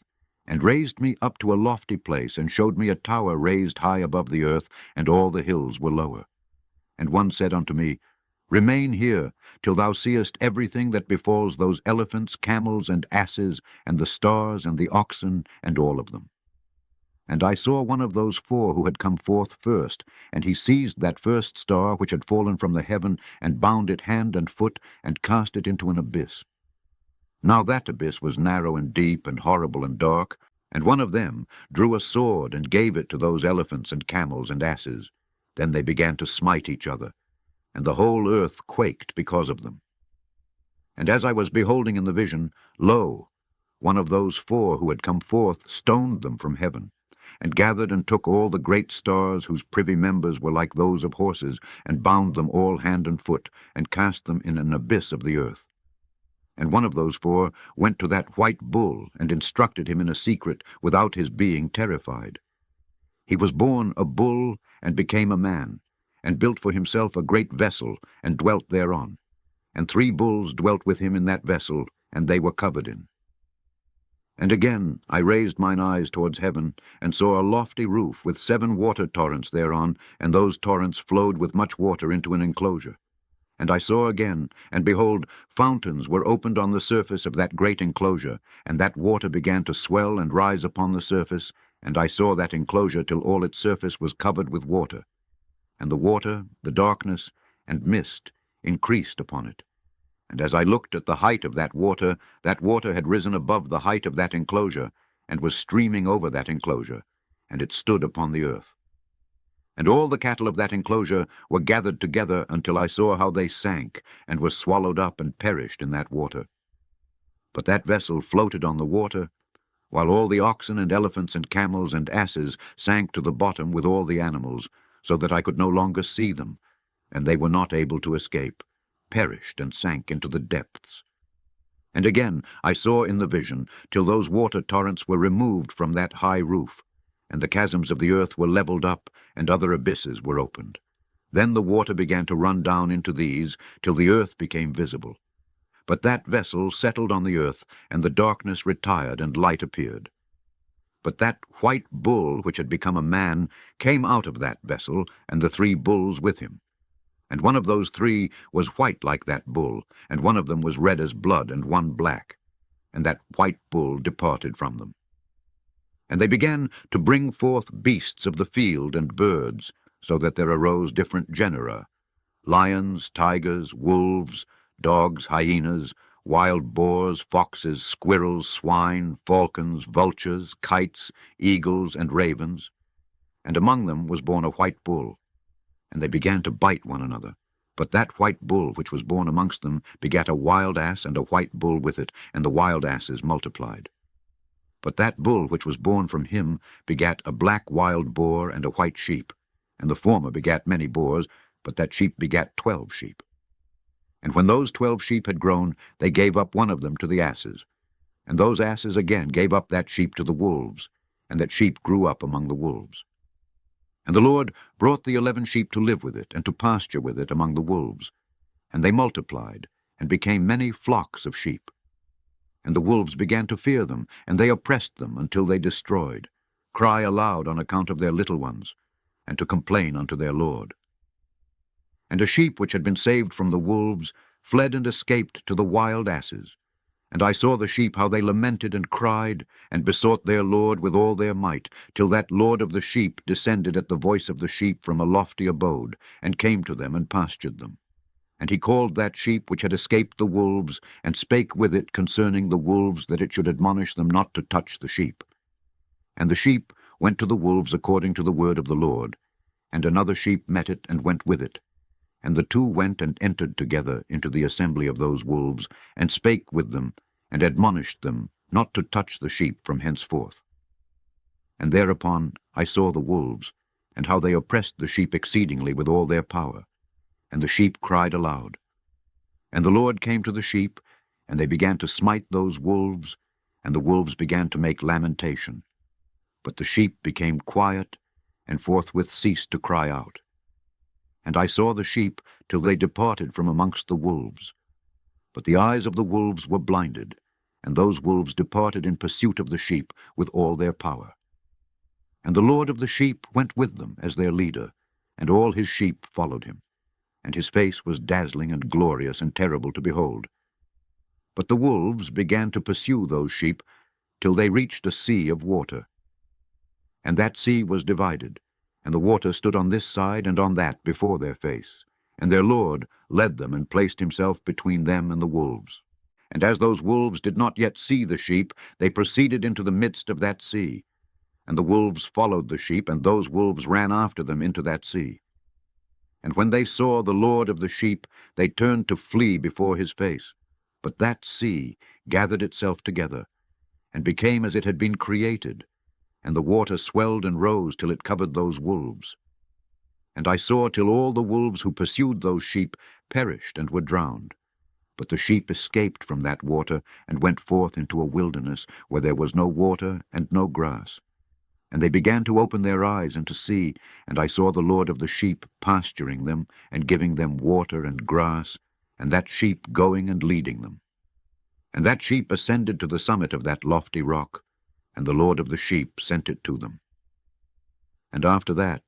B: and raised me up to a lofty place, and showed me a tower raised high above the earth, and all the hills were lower. And one said unto me, Remain here, till thou seest everything that befalls those elephants, camels, and asses, and the stars, and the oxen, and all of them. And I saw one of those 4 who had come forth first, and he seized that first star which had fallen from the heaven, and bound it hand and foot, and cast it into an abyss. Now that abyss was narrow and deep, and horrible and dark, and one of them drew a sword, and gave it to those elephants and camels and asses. Then they began to smite each other, and the whole earth quaked because of them. And as I was beholding in the vision, lo, one of those 4 who had come forth stoned them from heaven, and gathered and took all the great stars whose privy members were like those of horses, and bound them all hand and foot, and cast them in an abyss of the earth. And one of those 4 went to that white bull, and instructed him in a secret, without his being terrified. He was born a bull, and became a man, and built for himself a great vessel, and dwelt thereon. And 3 bulls dwelt with him in that vessel, and they were covered in. And again I raised mine eyes towards heaven, and saw a lofty roof with 7 water torrents thereon, and those torrents flowed with much water into an enclosure. And I saw again, and behold, fountains were opened on the surface of that great enclosure, and that water began to swell and rise upon the surface, and I saw that enclosure till all its surface was covered with water. And the water, the darkness, and mist increased upon it. And as I looked at the height of that water had risen above the height of that enclosure, and was streaming over that enclosure, and it stood upon the earth. And all the cattle of that enclosure were gathered together until I saw how they sank, and were swallowed up and perished in that water. But that vessel floated on the water, while all the oxen and elephants and camels and asses sank to the bottom with all the animals, so that I could no longer see them, and they were not able to escape, perished and sank into the depths. And again I saw in the vision, till those water torrents were removed from that high roof, and the chasms of the earth were leveled up, and other abysses were opened. Then the water began to run down into these, till the earth became visible. But that vessel settled on the earth, and the darkness retired, and light appeared. But that white bull, which had become a man, came out of that vessel, and the 3 bulls with him. And one of those 3 was white like that bull, and one of them was red as blood, and one black. And that white bull departed from them. And they began to bring forth beasts of the field and birds, so that there arose different genera, lions, tigers, wolves, dogs, hyenas, wild boars, foxes, squirrels, swine, falcons, vultures, kites, eagles, and ravens. And among them was born a white bull. And they began to bite one another. But that white bull which was born amongst them begat a wild ass and a white bull with it, and the wild asses multiplied. But that bull which was born from him begat a black wild boar and a white sheep, and the former begat many boars, but that sheep begat 12 sheep. And when those 12 sheep had grown, they gave up one of them to the asses. And those asses again gave up that sheep to the wolves, and that sheep grew up among the wolves. And the Lord brought the 11 sheep to live with it, and to pasture with it among the wolves. And they multiplied, and became many flocks of sheep. And the wolves began to fear them, and they oppressed them until they destroyed, cry aloud on account of their little ones, and to complain unto their Lord. And a sheep which had been saved from the wolves fled and escaped to the wild asses. And I saw the sheep how they lamented and cried, and besought their Lord with all their might, till that Lord of the sheep descended at the voice of the sheep from a lofty abode, and came to them and pastured them. And he called that sheep which had escaped the wolves, and spake with it concerning the wolves, that it should admonish them not to touch the sheep. And the sheep went to the wolves according to the word of the Lord, and another sheep met it and went with it. And the 2 went and entered together into the assembly of those wolves, and spake with them, and admonished them not to touch the sheep from henceforth. And thereupon I saw the wolves, and how they oppressed the sheep exceedingly with all their power. And the sheep cried aloud. And the Lord came to the sheep, and they began to smite those wolves, and the wolves began to make lamentation. But the sheep became quiet, and forthwith ceased to cry out. And I saw the sheep till they departed from amongst the wolves. But the eyes of the wolves were blinded, and those wolves departed in pursuit of the sheep with all their power. And the Lord of the sheep went with them as their leader, and all his sheep followed him. And his face was dazzling and glorious and terrible to behold. But the wolves began to pursue those sheep till they reached a sea of water. And that sea was divided, and the water stood on this side and on that before their face. And their Lord led them and placed himself between them and the wolves. And as those wolves did not yet see the sheep, they proceeded into the midst of that sea. And the wolves followed the sheep, and those wolves ran after them into that sea. And when they saw the Lord of the sheep, they turned to flee before his face. But that sea gathered itself together, and became as it had been created, and the water swelled and rose till it covered those wolves. And I saw till all the wolves who pursued those sheep perished and were drowned. But the sheep escaped from that water, and went forth into a wilderness, where there was no water and no grass. And they began to open their eyes and to see, and I saw the Lord of the sheep pasturing them, and giving them water and grass, and that sheep going and leading them. And that sheep ascended to the summit of that lofty rock, and the Lord of the sheep sent it to them. And after that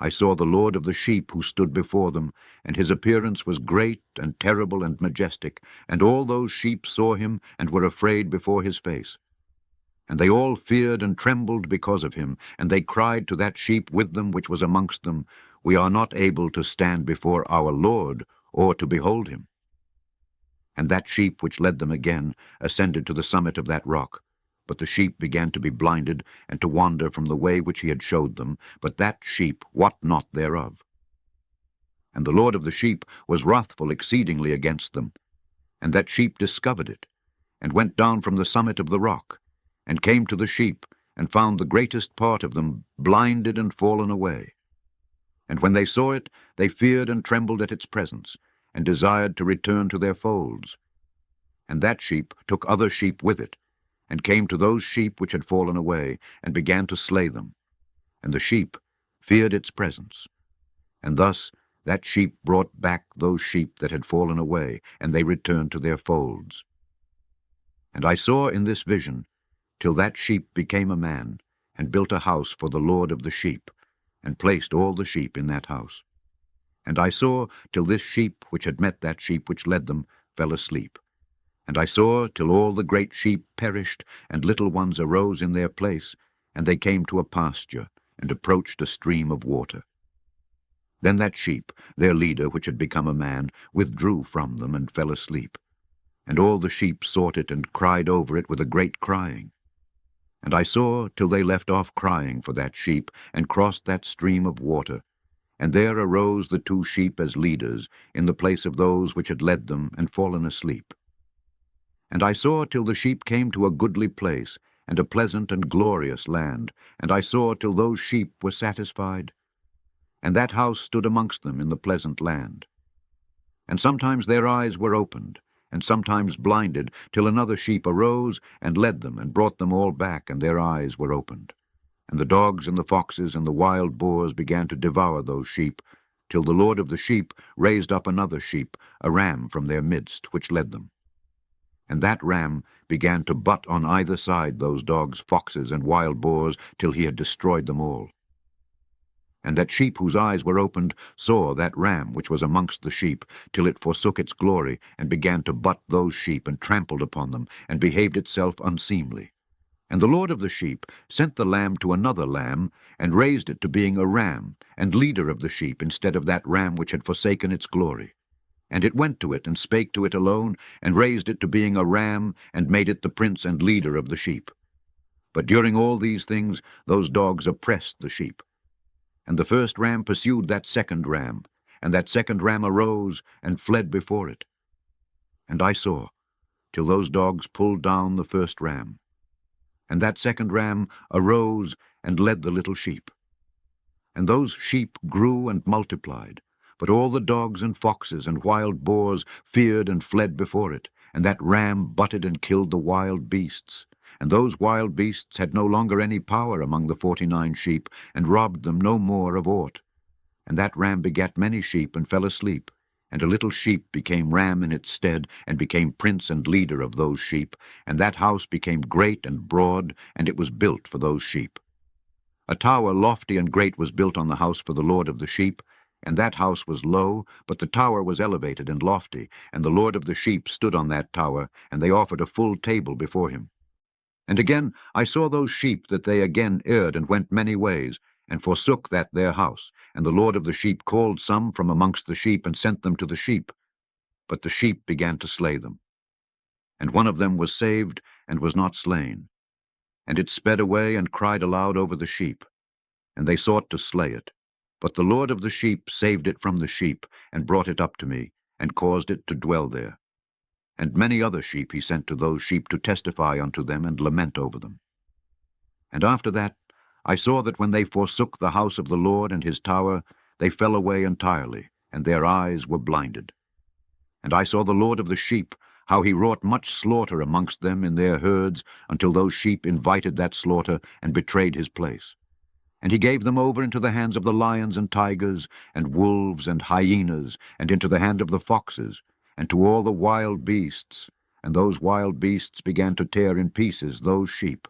B: I saw the Lord of the sheep who stood before them, and his appearance was great and terrible and majestic, and all those sheep saw him and were afraid before his face. And they all feared and trembled because of him, and they cried to that sheep with them which was amongst them, We are not able to stand before our Lord, or to behold him. And that sheep which led them again ascended to the summit of that rock. But the sheep began to be blinded, and to wander from the way which he had showed them, but that sheep wot not thereof. And the Lord of the sheep was wrathful exceedingly against them. And that sheep discovered it, and went down from the summit of the rock, and came to the sheep, and found the greatest part of them blinded and fallen away. And when they saw it, they feared and trembled at its presence, and desired to return to their folds. And that sheep took other sheep with it, and came to those sheep which had fallen away, and began to slay them. And the sheep feared its presence. And thus that sheep brought back those sheep that had fallen away, and they returned to their folds. And I saw in this vision, till that sheep became a man, and built a house for the Lord of the sheep, and placed all the sheep in that house. And I saw till this sheep which had met that sheep which led them fell asleep. And I saw till all the great sheep perished, and little ones arose in their place, and they came to a pasture, and approached a stream of water. Then that sheep, their leader, which had become a man, withdrew from them, and fell asleep. And all the sheep sought it, and cried over it with a great crying. And I saw till they left off crying for that sheep, and crossed that stream of water. And there arose the two sheep as leaders, in the place of those which had led them, and fallen asleep. And I saw till the sheep came to a goodly place, and a pleasant and glorious land, and I saw till those sheep were satisfied. And that house stood amongst them in the pleasant land. And sometimes their eyes were opened, and sometimes blinded, till another sheep arose, and led them, and brought them all back, and their eyes were opened. And the dogs and the foxes and the wild boars began to devour those sheep, till the Lord of the sheep raised up another sheep, a ram from their midst, which led them. And that ram began to butt on either side those dogs, foxes, and wild boars, till he had destroyed them all. And that sheep whose eyes were opened saw that ram which was amongst the sheep, till it forsook its glory, and began to butt those sheep, and trampled upon them, and behaved itself unseemly. And the Lord of the sheep sent the lamb to another lamb, and raised it to being a ram, and leader of the sheep, instead of that ram which had forsaken its glory. And it went to it, and spake to it alone, and raised it to being a ram, and made it the prince and leader of the sheep. But during all these things those dogs oppressed the sheep. And the first ram pursued that second ram, and that second ram arose, and fled before it. And I saw, till those dogs pulled down the first ram. And that second ram arose, and led the little sheep. And those sheep grew and multiplied, but all the dogs and foxes and wild boars feared and fled before it, and that ram butted and killed the wild beasts. And those wild beasts had no longer any power among the 49 sheep, and robbed them no more of aught. And that ram begat many sheep, and fell asleep. And a little sheep became ram in its stead, and became prince and leader of those sheep. And that house became great and broad, and it was built for those sheep. A tower lofty and great was built on the house for the Lord of the sheep, and that house was low, but the tower was elevated and lofty, and the Lord of the sheep stood on that tower, and they offered a full table before him. And again I saw those sheep that they again erred and went many ways, and forsook that their house. And the Lord of the sheep called some from amongst the sheep, and sent them to the sheep. But the sheep began to slay them. And one of them was saved, and was not slain. And it sped away, and cried aloud over the sheep. And they sought to slay it. But the Lord of the sheep saved it from the sheep, and brought it up to me, and caused it to dwell there. And many other sheep he sent to those sheep to testify unto them, and lament over them. And after that I saw that when they forsook the house of the Lord and his tower, they fell away entirely, and their eyes were blinded. And I saw the Lord of the sheep, how he wrought much slaughter amongst them in their herds, until those sheep invited that slaughter, and betrayed his place. And he gave them over into the hands of the lions and tigers, and wolves and hyenas, and into the hand of the foxes, and to all the wild beasts, and those wild beasts began to tear in pieces those sheep.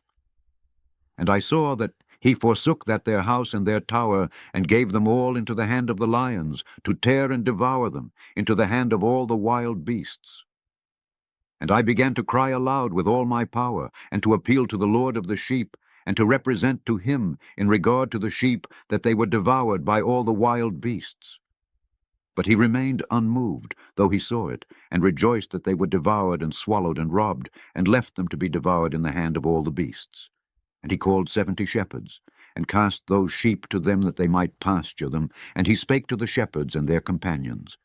B: And I saw that He forsook that their house and their tower, and gave them all into the hand of the lions, to tear and devour them, into the hand of all the wild beasts. And I began to cry aloud with all my power, and to appeal to the Lord of the sheep, and to represent to him, in regard to the sheep, that they were devoured by all the wild beasts. But he remained unmoved, though he saw it, and rejoiced that they were devoured and swallowed and robbed, and left them to be devoured in the hand of all the beasts. And he called 70 shepherds, and cast those sheep to them that they might pasture them, and he spake to the shepherds and their companions,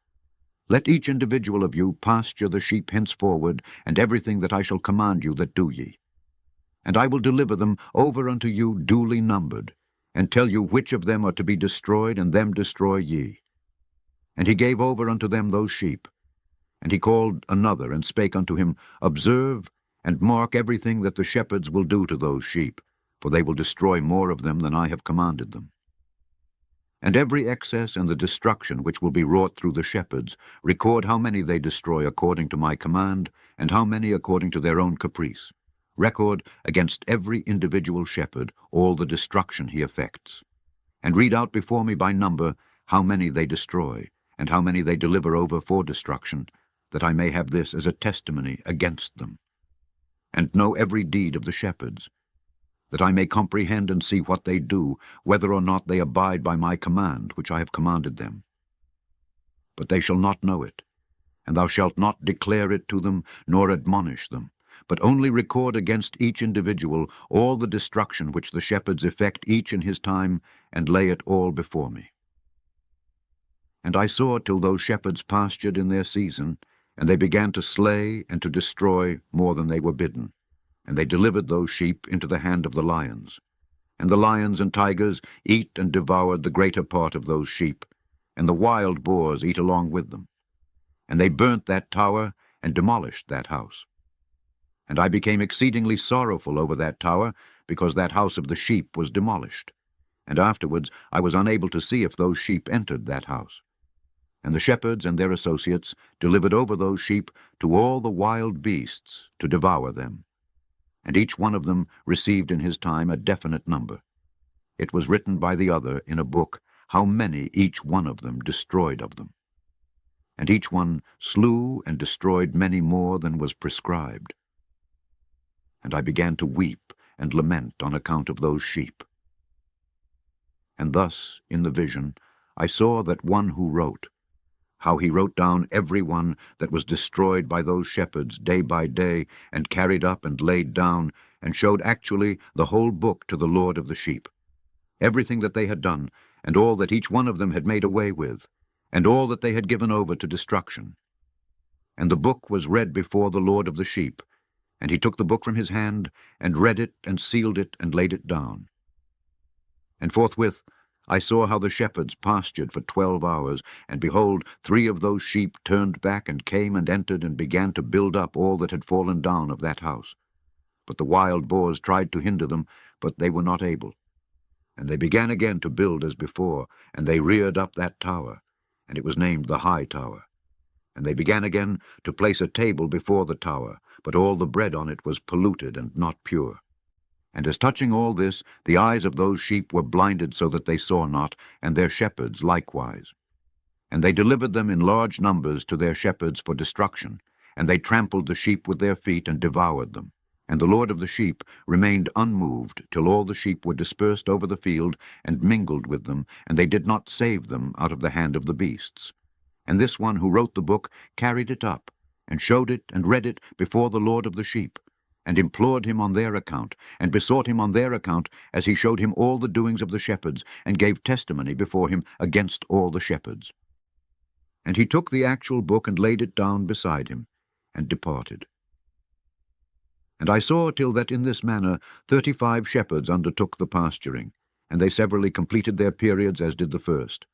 B: Let each individual of you pasture the sheep henceforward, and everything that I shall command you that do ye. And I will deliver them over unto you duly numbered, and tell you which of them are to be destroyed, and them destroy ye. And he gave over unto them those sheep. And he called another, and spake unto him, Observe, and mark everything that the shepherds will do to those sheep, for they will destroy more of them than I have commanded them. And every excess and the destruction which will be wrought through the shepherds, record how many they destroy according to my command, and how many according to their own caprice. Record against every individual shepherd all the destruction he effects. And read out before me by number how many they destroy, and how many they deliver over for destruction, that I may have this as a testimony against them. And know every deed of the shepherds, that I may comprehend and see what they do, whether or not they abide by my command, which I have commanded them. But they shall not know it, and thou shalt not declare it to them, nor admonish them, but only record against each individual all the destruction which the shepherds effect each in his time, and lay it all before me. And I saw till those shepherds pastured in their season, and they began to slay and to destroy more than they were bidden. And they delivered those sheep into the hand of the lions. And the lions and tigers eat and devoured the greater part of those sheep, and the wild boars eat along with them. And they burnt that tower, and demolished that house. And I became exceedingly sorrowful over that tower, because that house of the sheep was demolished. And afterwards I was unable to see if those sheep entered that house. And the shepherds and their associates delivered over those sheep to all the wild beasts to devour them. And each one of them received in his time a definite number. It was written by the other in a book how many each one of them destroyed of them. And each one slew and destroyed many more than was prescribed. And I began to weep and lament on account of those sheep. And thus, in the vision, I saw that one who wrote, how he wrote down every one that was destroyed by those shepherds day by day, and carried up and laid down, and showed actually the whole book to the Lord of the sheep, everything that they had done, and all that each one of them had made away with, and all that they had given over to destruction. And the book was read before the Lord of the sheep, and he took the book from his hand, and read it, and sealed it, and laid it down. And forthwith I saw how the shepherds pastured for 12 hours, and behold, 3 of those sheep turned back, and came and entered, and began to build up all that had fallen down of that house. But the wild boars tried to hinder them, but they were not able. And they began again to build as before, and they reared up that tower, and it was named the High Tower. And they began again to place a table before the tower, but all the bread on it was polluted and not pure. And as touching all this, the eyes of those sheep were blinded so that they saw not, and their shepherds likewise. And they delivered them in large numbers to their shepherds for destruction, and they trampled the sheep with their feet, and devoured them. And the Lord of the sheep remained unmoved till all the sheep were dispersed over the field, and mingled with them, and they did not save them out of the hand of the beasts. And this one who wrote the book carried it up, and showed it and read it before the Lord of the sheep, and implored him on their account, and besought him on their account, as he showed him all the doings of the shepherds, and gave testimony before him against all the shepherds. And he took the actual book, and laid it down beside him, and departed. And I saw till that in this manner 35 shepherds undertook the pasturing, and they severally completed their periods as did the first.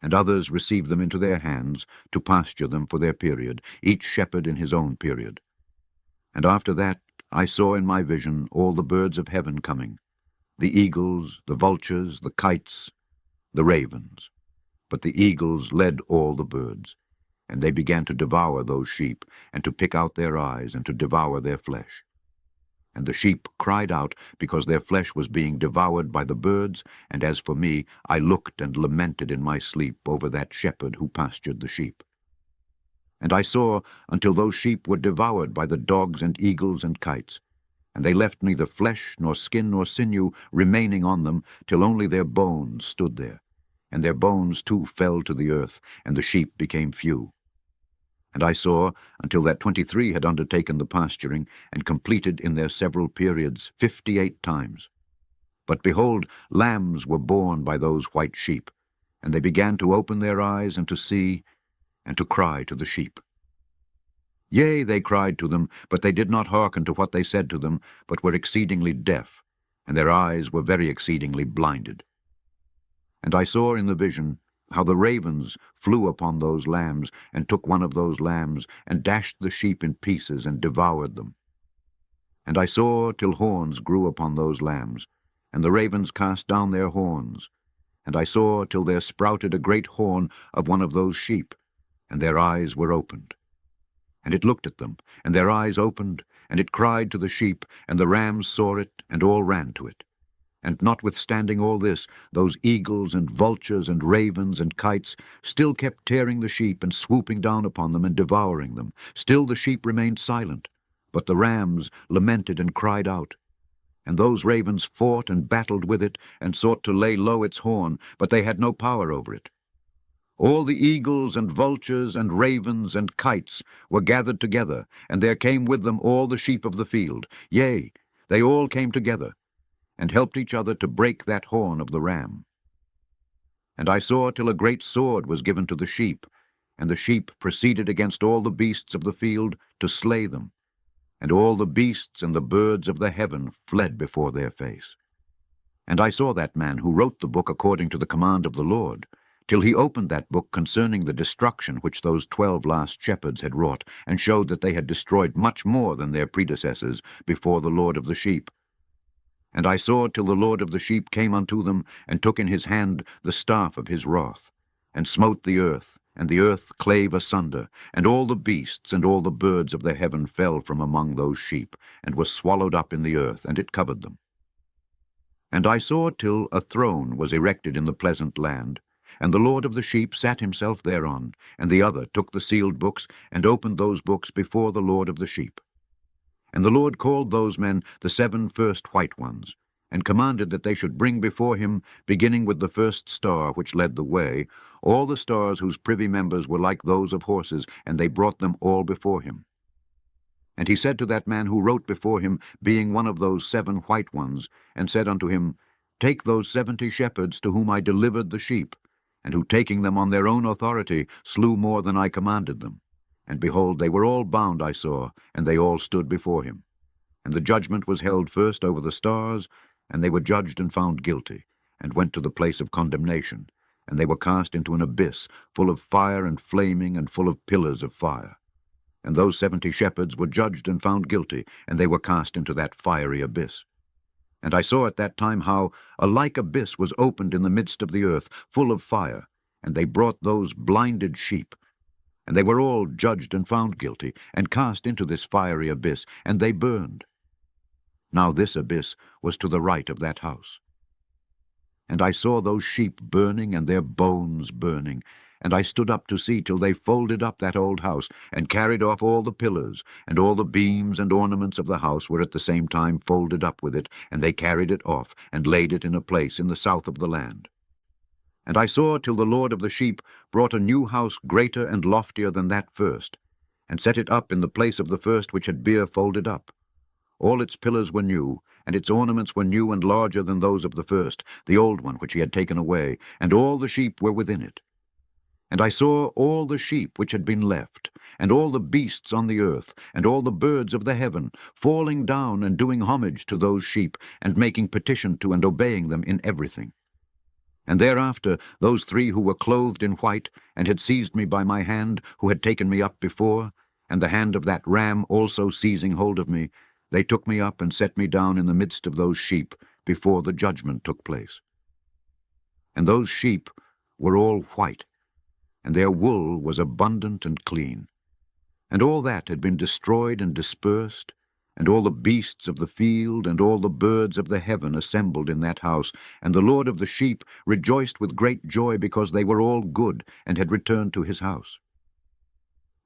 B: And others received them into their hands, to pasture them for their period, each shepherd in his own period. And after that I saw in my vision all the birds of heaven coming, the eagles, the vultures, the kites, the ravens. But the eagles led all the birds, and they began to devour those sheep, and to pick out their eyes, and to devour their flesh. And the sheep cried out, because their flesh was being devoured by the birds, and as for me, I looked and lamented in my sleep over that shepherd who pastured the sheep. And I saw until those sheep were devoured by the dogs and eagles and kites, and they left neither flesh nor skin nor sinew remaining on them, till only their bones stood there. And their bones too fell to the earth, and the sheep became few. And I saw, until that 23 had undertaken the pasturing, and completed in their several periods 58 times. But behold, lambs were born by those white sheep, and they began to open their eyes and to see, and to cry to the sheep. Yea, they cried to them, but they did not hearken to what they said to them, but were exceedingly deaf, and their eyes were very exceedingly blinded. And I saw in the vision how the ravens flew upon those lambs, and took one of those lambs, and dashed the sheep in pieces, and devoured them. And I saw till horns grew upon those lambs, and the ravens cast down their horns. And I saw till there sprouted a great horn of one of those sheep, and their eyes were opened. And it looked at them, and their eyes opened, and it cried to the sheep, and the rams saw it, and all ran to it. And notwithstanding all this, those eagles and vultures and ravens and kites still kept tearing the sheep and swooping down upon them and devouring them. Still the sheep remained silent, but the rams lamented and cried out. And those ravens fought and battled with it, and sought to lay low its horn, but they had no power over it. All the eagles and vultures and ravens and kites were gathered together, and there came with them all the sheep of the field. Yea, they all came together, and helped each other to break that horn of the ram. And I saw till a great sword was given to the sheep, and the sheep proceeded against all the beasts of the field to slay them, and all the beasts and the birds of the heaven fled before their face. And I saw that man who wrote the book according to the command of the Lord, till he opened that book concerning the destruction which those 12 last shepherds had wrought, and showed that they had destroyed much more than their predecessors before the Lord of the sheep. And I saw till the Lord of the sheep came unto them, and took in his hand the staff of his wrath, and smote the earth, and the earth clave asunder, and all the beasts and all the birds of the heaven fell from among those sheep, and were swallowed up in the earth, and it covered them. And I saw till a throne was erected in the pleasant land, and the Lord of the sheep sat himself thereon, and the other took the sealed books, and opened those books before the Lord of the sheep. And the Lord called those men the 7 first white ones, and commanded that they should bring before him, beginning with the first star which led the way, all the stars whose privy members were like those of horses, and they brought them all before him. And he said to that man who wrote before him, being one of those 7 white ones, and said unto him, Take those 70 shepherds to whom I delivered the sheep, and who taking them on their own authority slew more than I commanded them. And behold, they were all bound, I saw, and they all stood before him. And the judgment was held first over the stars, and they were judged and found guilty, and went to the place of condemnation, and they were cast into an abyss, full of fire and flaming, and full of pillars of fire. And those 70 shepherds were judged and found guilty, and they were cast into that fiery abyss. And I saw at that time how a like abyss was opened in the midst of the earth, full of fire, and they brought those blinded sheep. And they were all judged and found guilty, and cast into this fiery abyss, and they burned. Now this abyss was to the right of that house. And I saw those sheep burning, and their bones burning. And I stood up to see till they folded up that old house, and carried off all the pillars, and all the beams and ornaments of the house were at the same time folded up with it, and they carried it off, and laid it in a place in the south of the land. And I saw till the Lord of the sheep brought a new house greater and loftier than that first, and set it up in the place of the first which had been folded up. All its pillars were new, and its ornaments were new and larger than those of the first, the old one which he had taken away, and all the sheep were within it. And I saw all the sheep which had been left, and all the beasts on the earth, and all the birds of the heaven, falling down and doing homage to those sheep, and making petition to and obeying them in everything. And thereafter those 3 who were clothed in white, and had seized me by my hand, who had taken me up before, and the hand of that ram also seizing hold of me, they took me up and set me down in the midst of those sheep, before the judgment took place. And those sheep were all white, and their wool was abundant and clean. And all that had been destroyed and dispersed, And all the beasts of the field and all the birds of the heaven assembled in that house. And the Lord of the sheep rejoiced with great joy, because they were all good, and had returned to his house.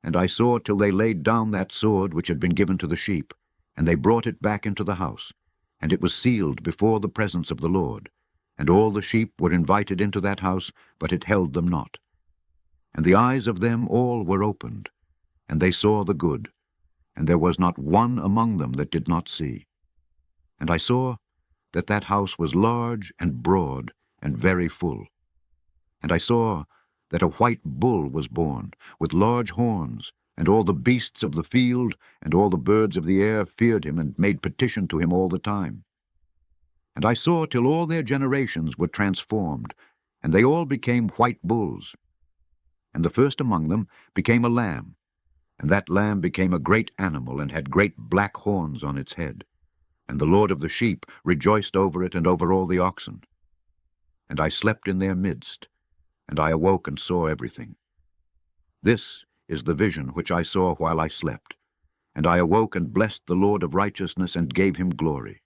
B: And I saw till they laid down that sword which had been given to the sheep, and they brought it back into the house. And it was sealed before the presence of the Lord. And all the sheep were invited into that house, but it held them not. And the eyes of them all were opened, and they saw the good, and there was not one among them that did not see. And I saw that that house was large and broad and very full. And I saw that a white bull was born, with large horns, and all the beasts of the field and all the birds of the air feared him, and made petition to him all the time. And I saw till all their generations were transformed, and they all became white bulls. And the first among them became a lamb, and that lamb became a great animal, and had great black horns on its head. And the Lord of the sheep rejoiced over it, and over all the oxen. And I slept in their midst, and I awoke and saw everything. This is the vision which I saw while I slept. And I awoke and blessed the Lord of righteousness, and gave him glory.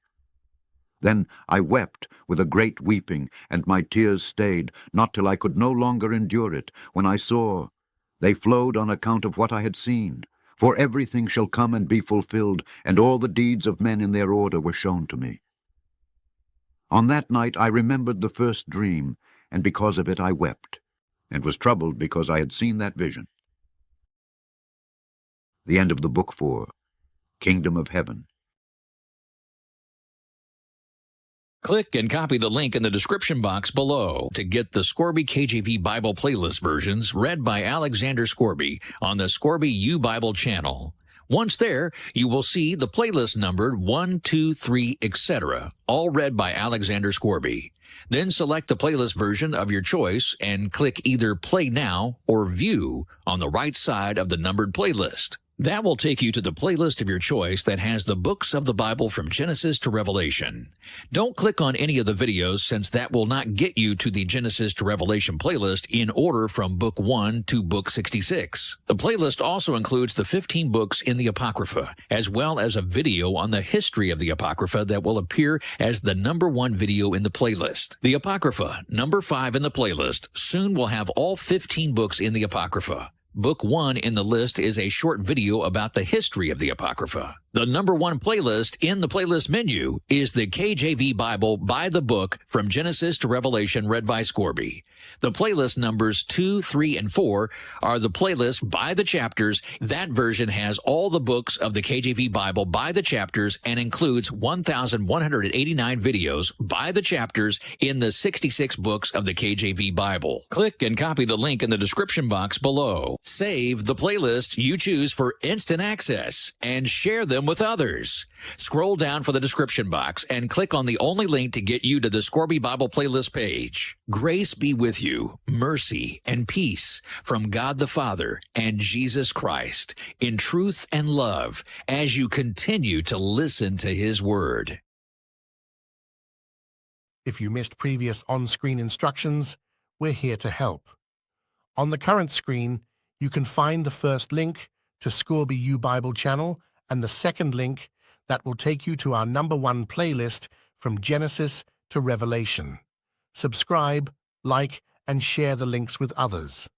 B: Then I wept with a great weeping, and my tears stayed, not till I could no longer endure it, when I saw they flowed on account of what I had seen. For everything shall come and be fulfilled, and all the deeds of men in their order were shown to me. On that night I remembered the first dream, and because of it I wept, and was troubled because I had seen that vision. The end of the Book 4, Kingdom of Heaven.
C: Click and copy the link in the description box below to get the Scourby KJV Bible playlist versions read by Alexander Scourby on the Scourby U Bible channel. Once there, you will see the playlist numbered 1, 2, 3, etc., all read by Alexander Scourby. Then select the playlist version of your choice and click either Play Now or View on the right side of the numbered playlist. That will take you to the playlist of your choice that has the books of the Bible from Genesis to Revelation. Don't click on any of the videos, since that will not get you to the Genesis to Revelation playlist in order from Book 1 to Book 66. The playlist also includes the 15 books in the Apocrypha, as well as a video on the history of the Apocrypha that will appear as the #1 video in the playlist. The Apocrypha, number 5 in the playlist, soon will have all 15 books in the Apocrypha. Book 1 in the list is a short video about the history of the Apocrypha. The #1 playlist in the playlist menu is the KJV Bible by the book from Genesis to Revelation read by Scourby. The playlist numbers 2, 3, and 4 are the playlist by the chapters. That version has all the books of the KJV Bible by the chapters and includes 1,189 videos by the chapters in the 66 books of the KJV Bible. Click and copy the link in the description box below. Save the playlist you choose for instant access and share them with others. Scroll down for the description box and click on the only link to get you to the Scourby Bible playlist page. Grace be with you, mercy and peace from God the Father and Jesus Christ, in truth and love, as you continue to listen to His Word.
A: If you missed previous on-screen instructions, we're here to help. On the current screen, you can find the first link to Scourby U Bible channel and the second link that will take you to our #1 playlist from Genesis to Revelation. Subscribe, like, and share the links with others.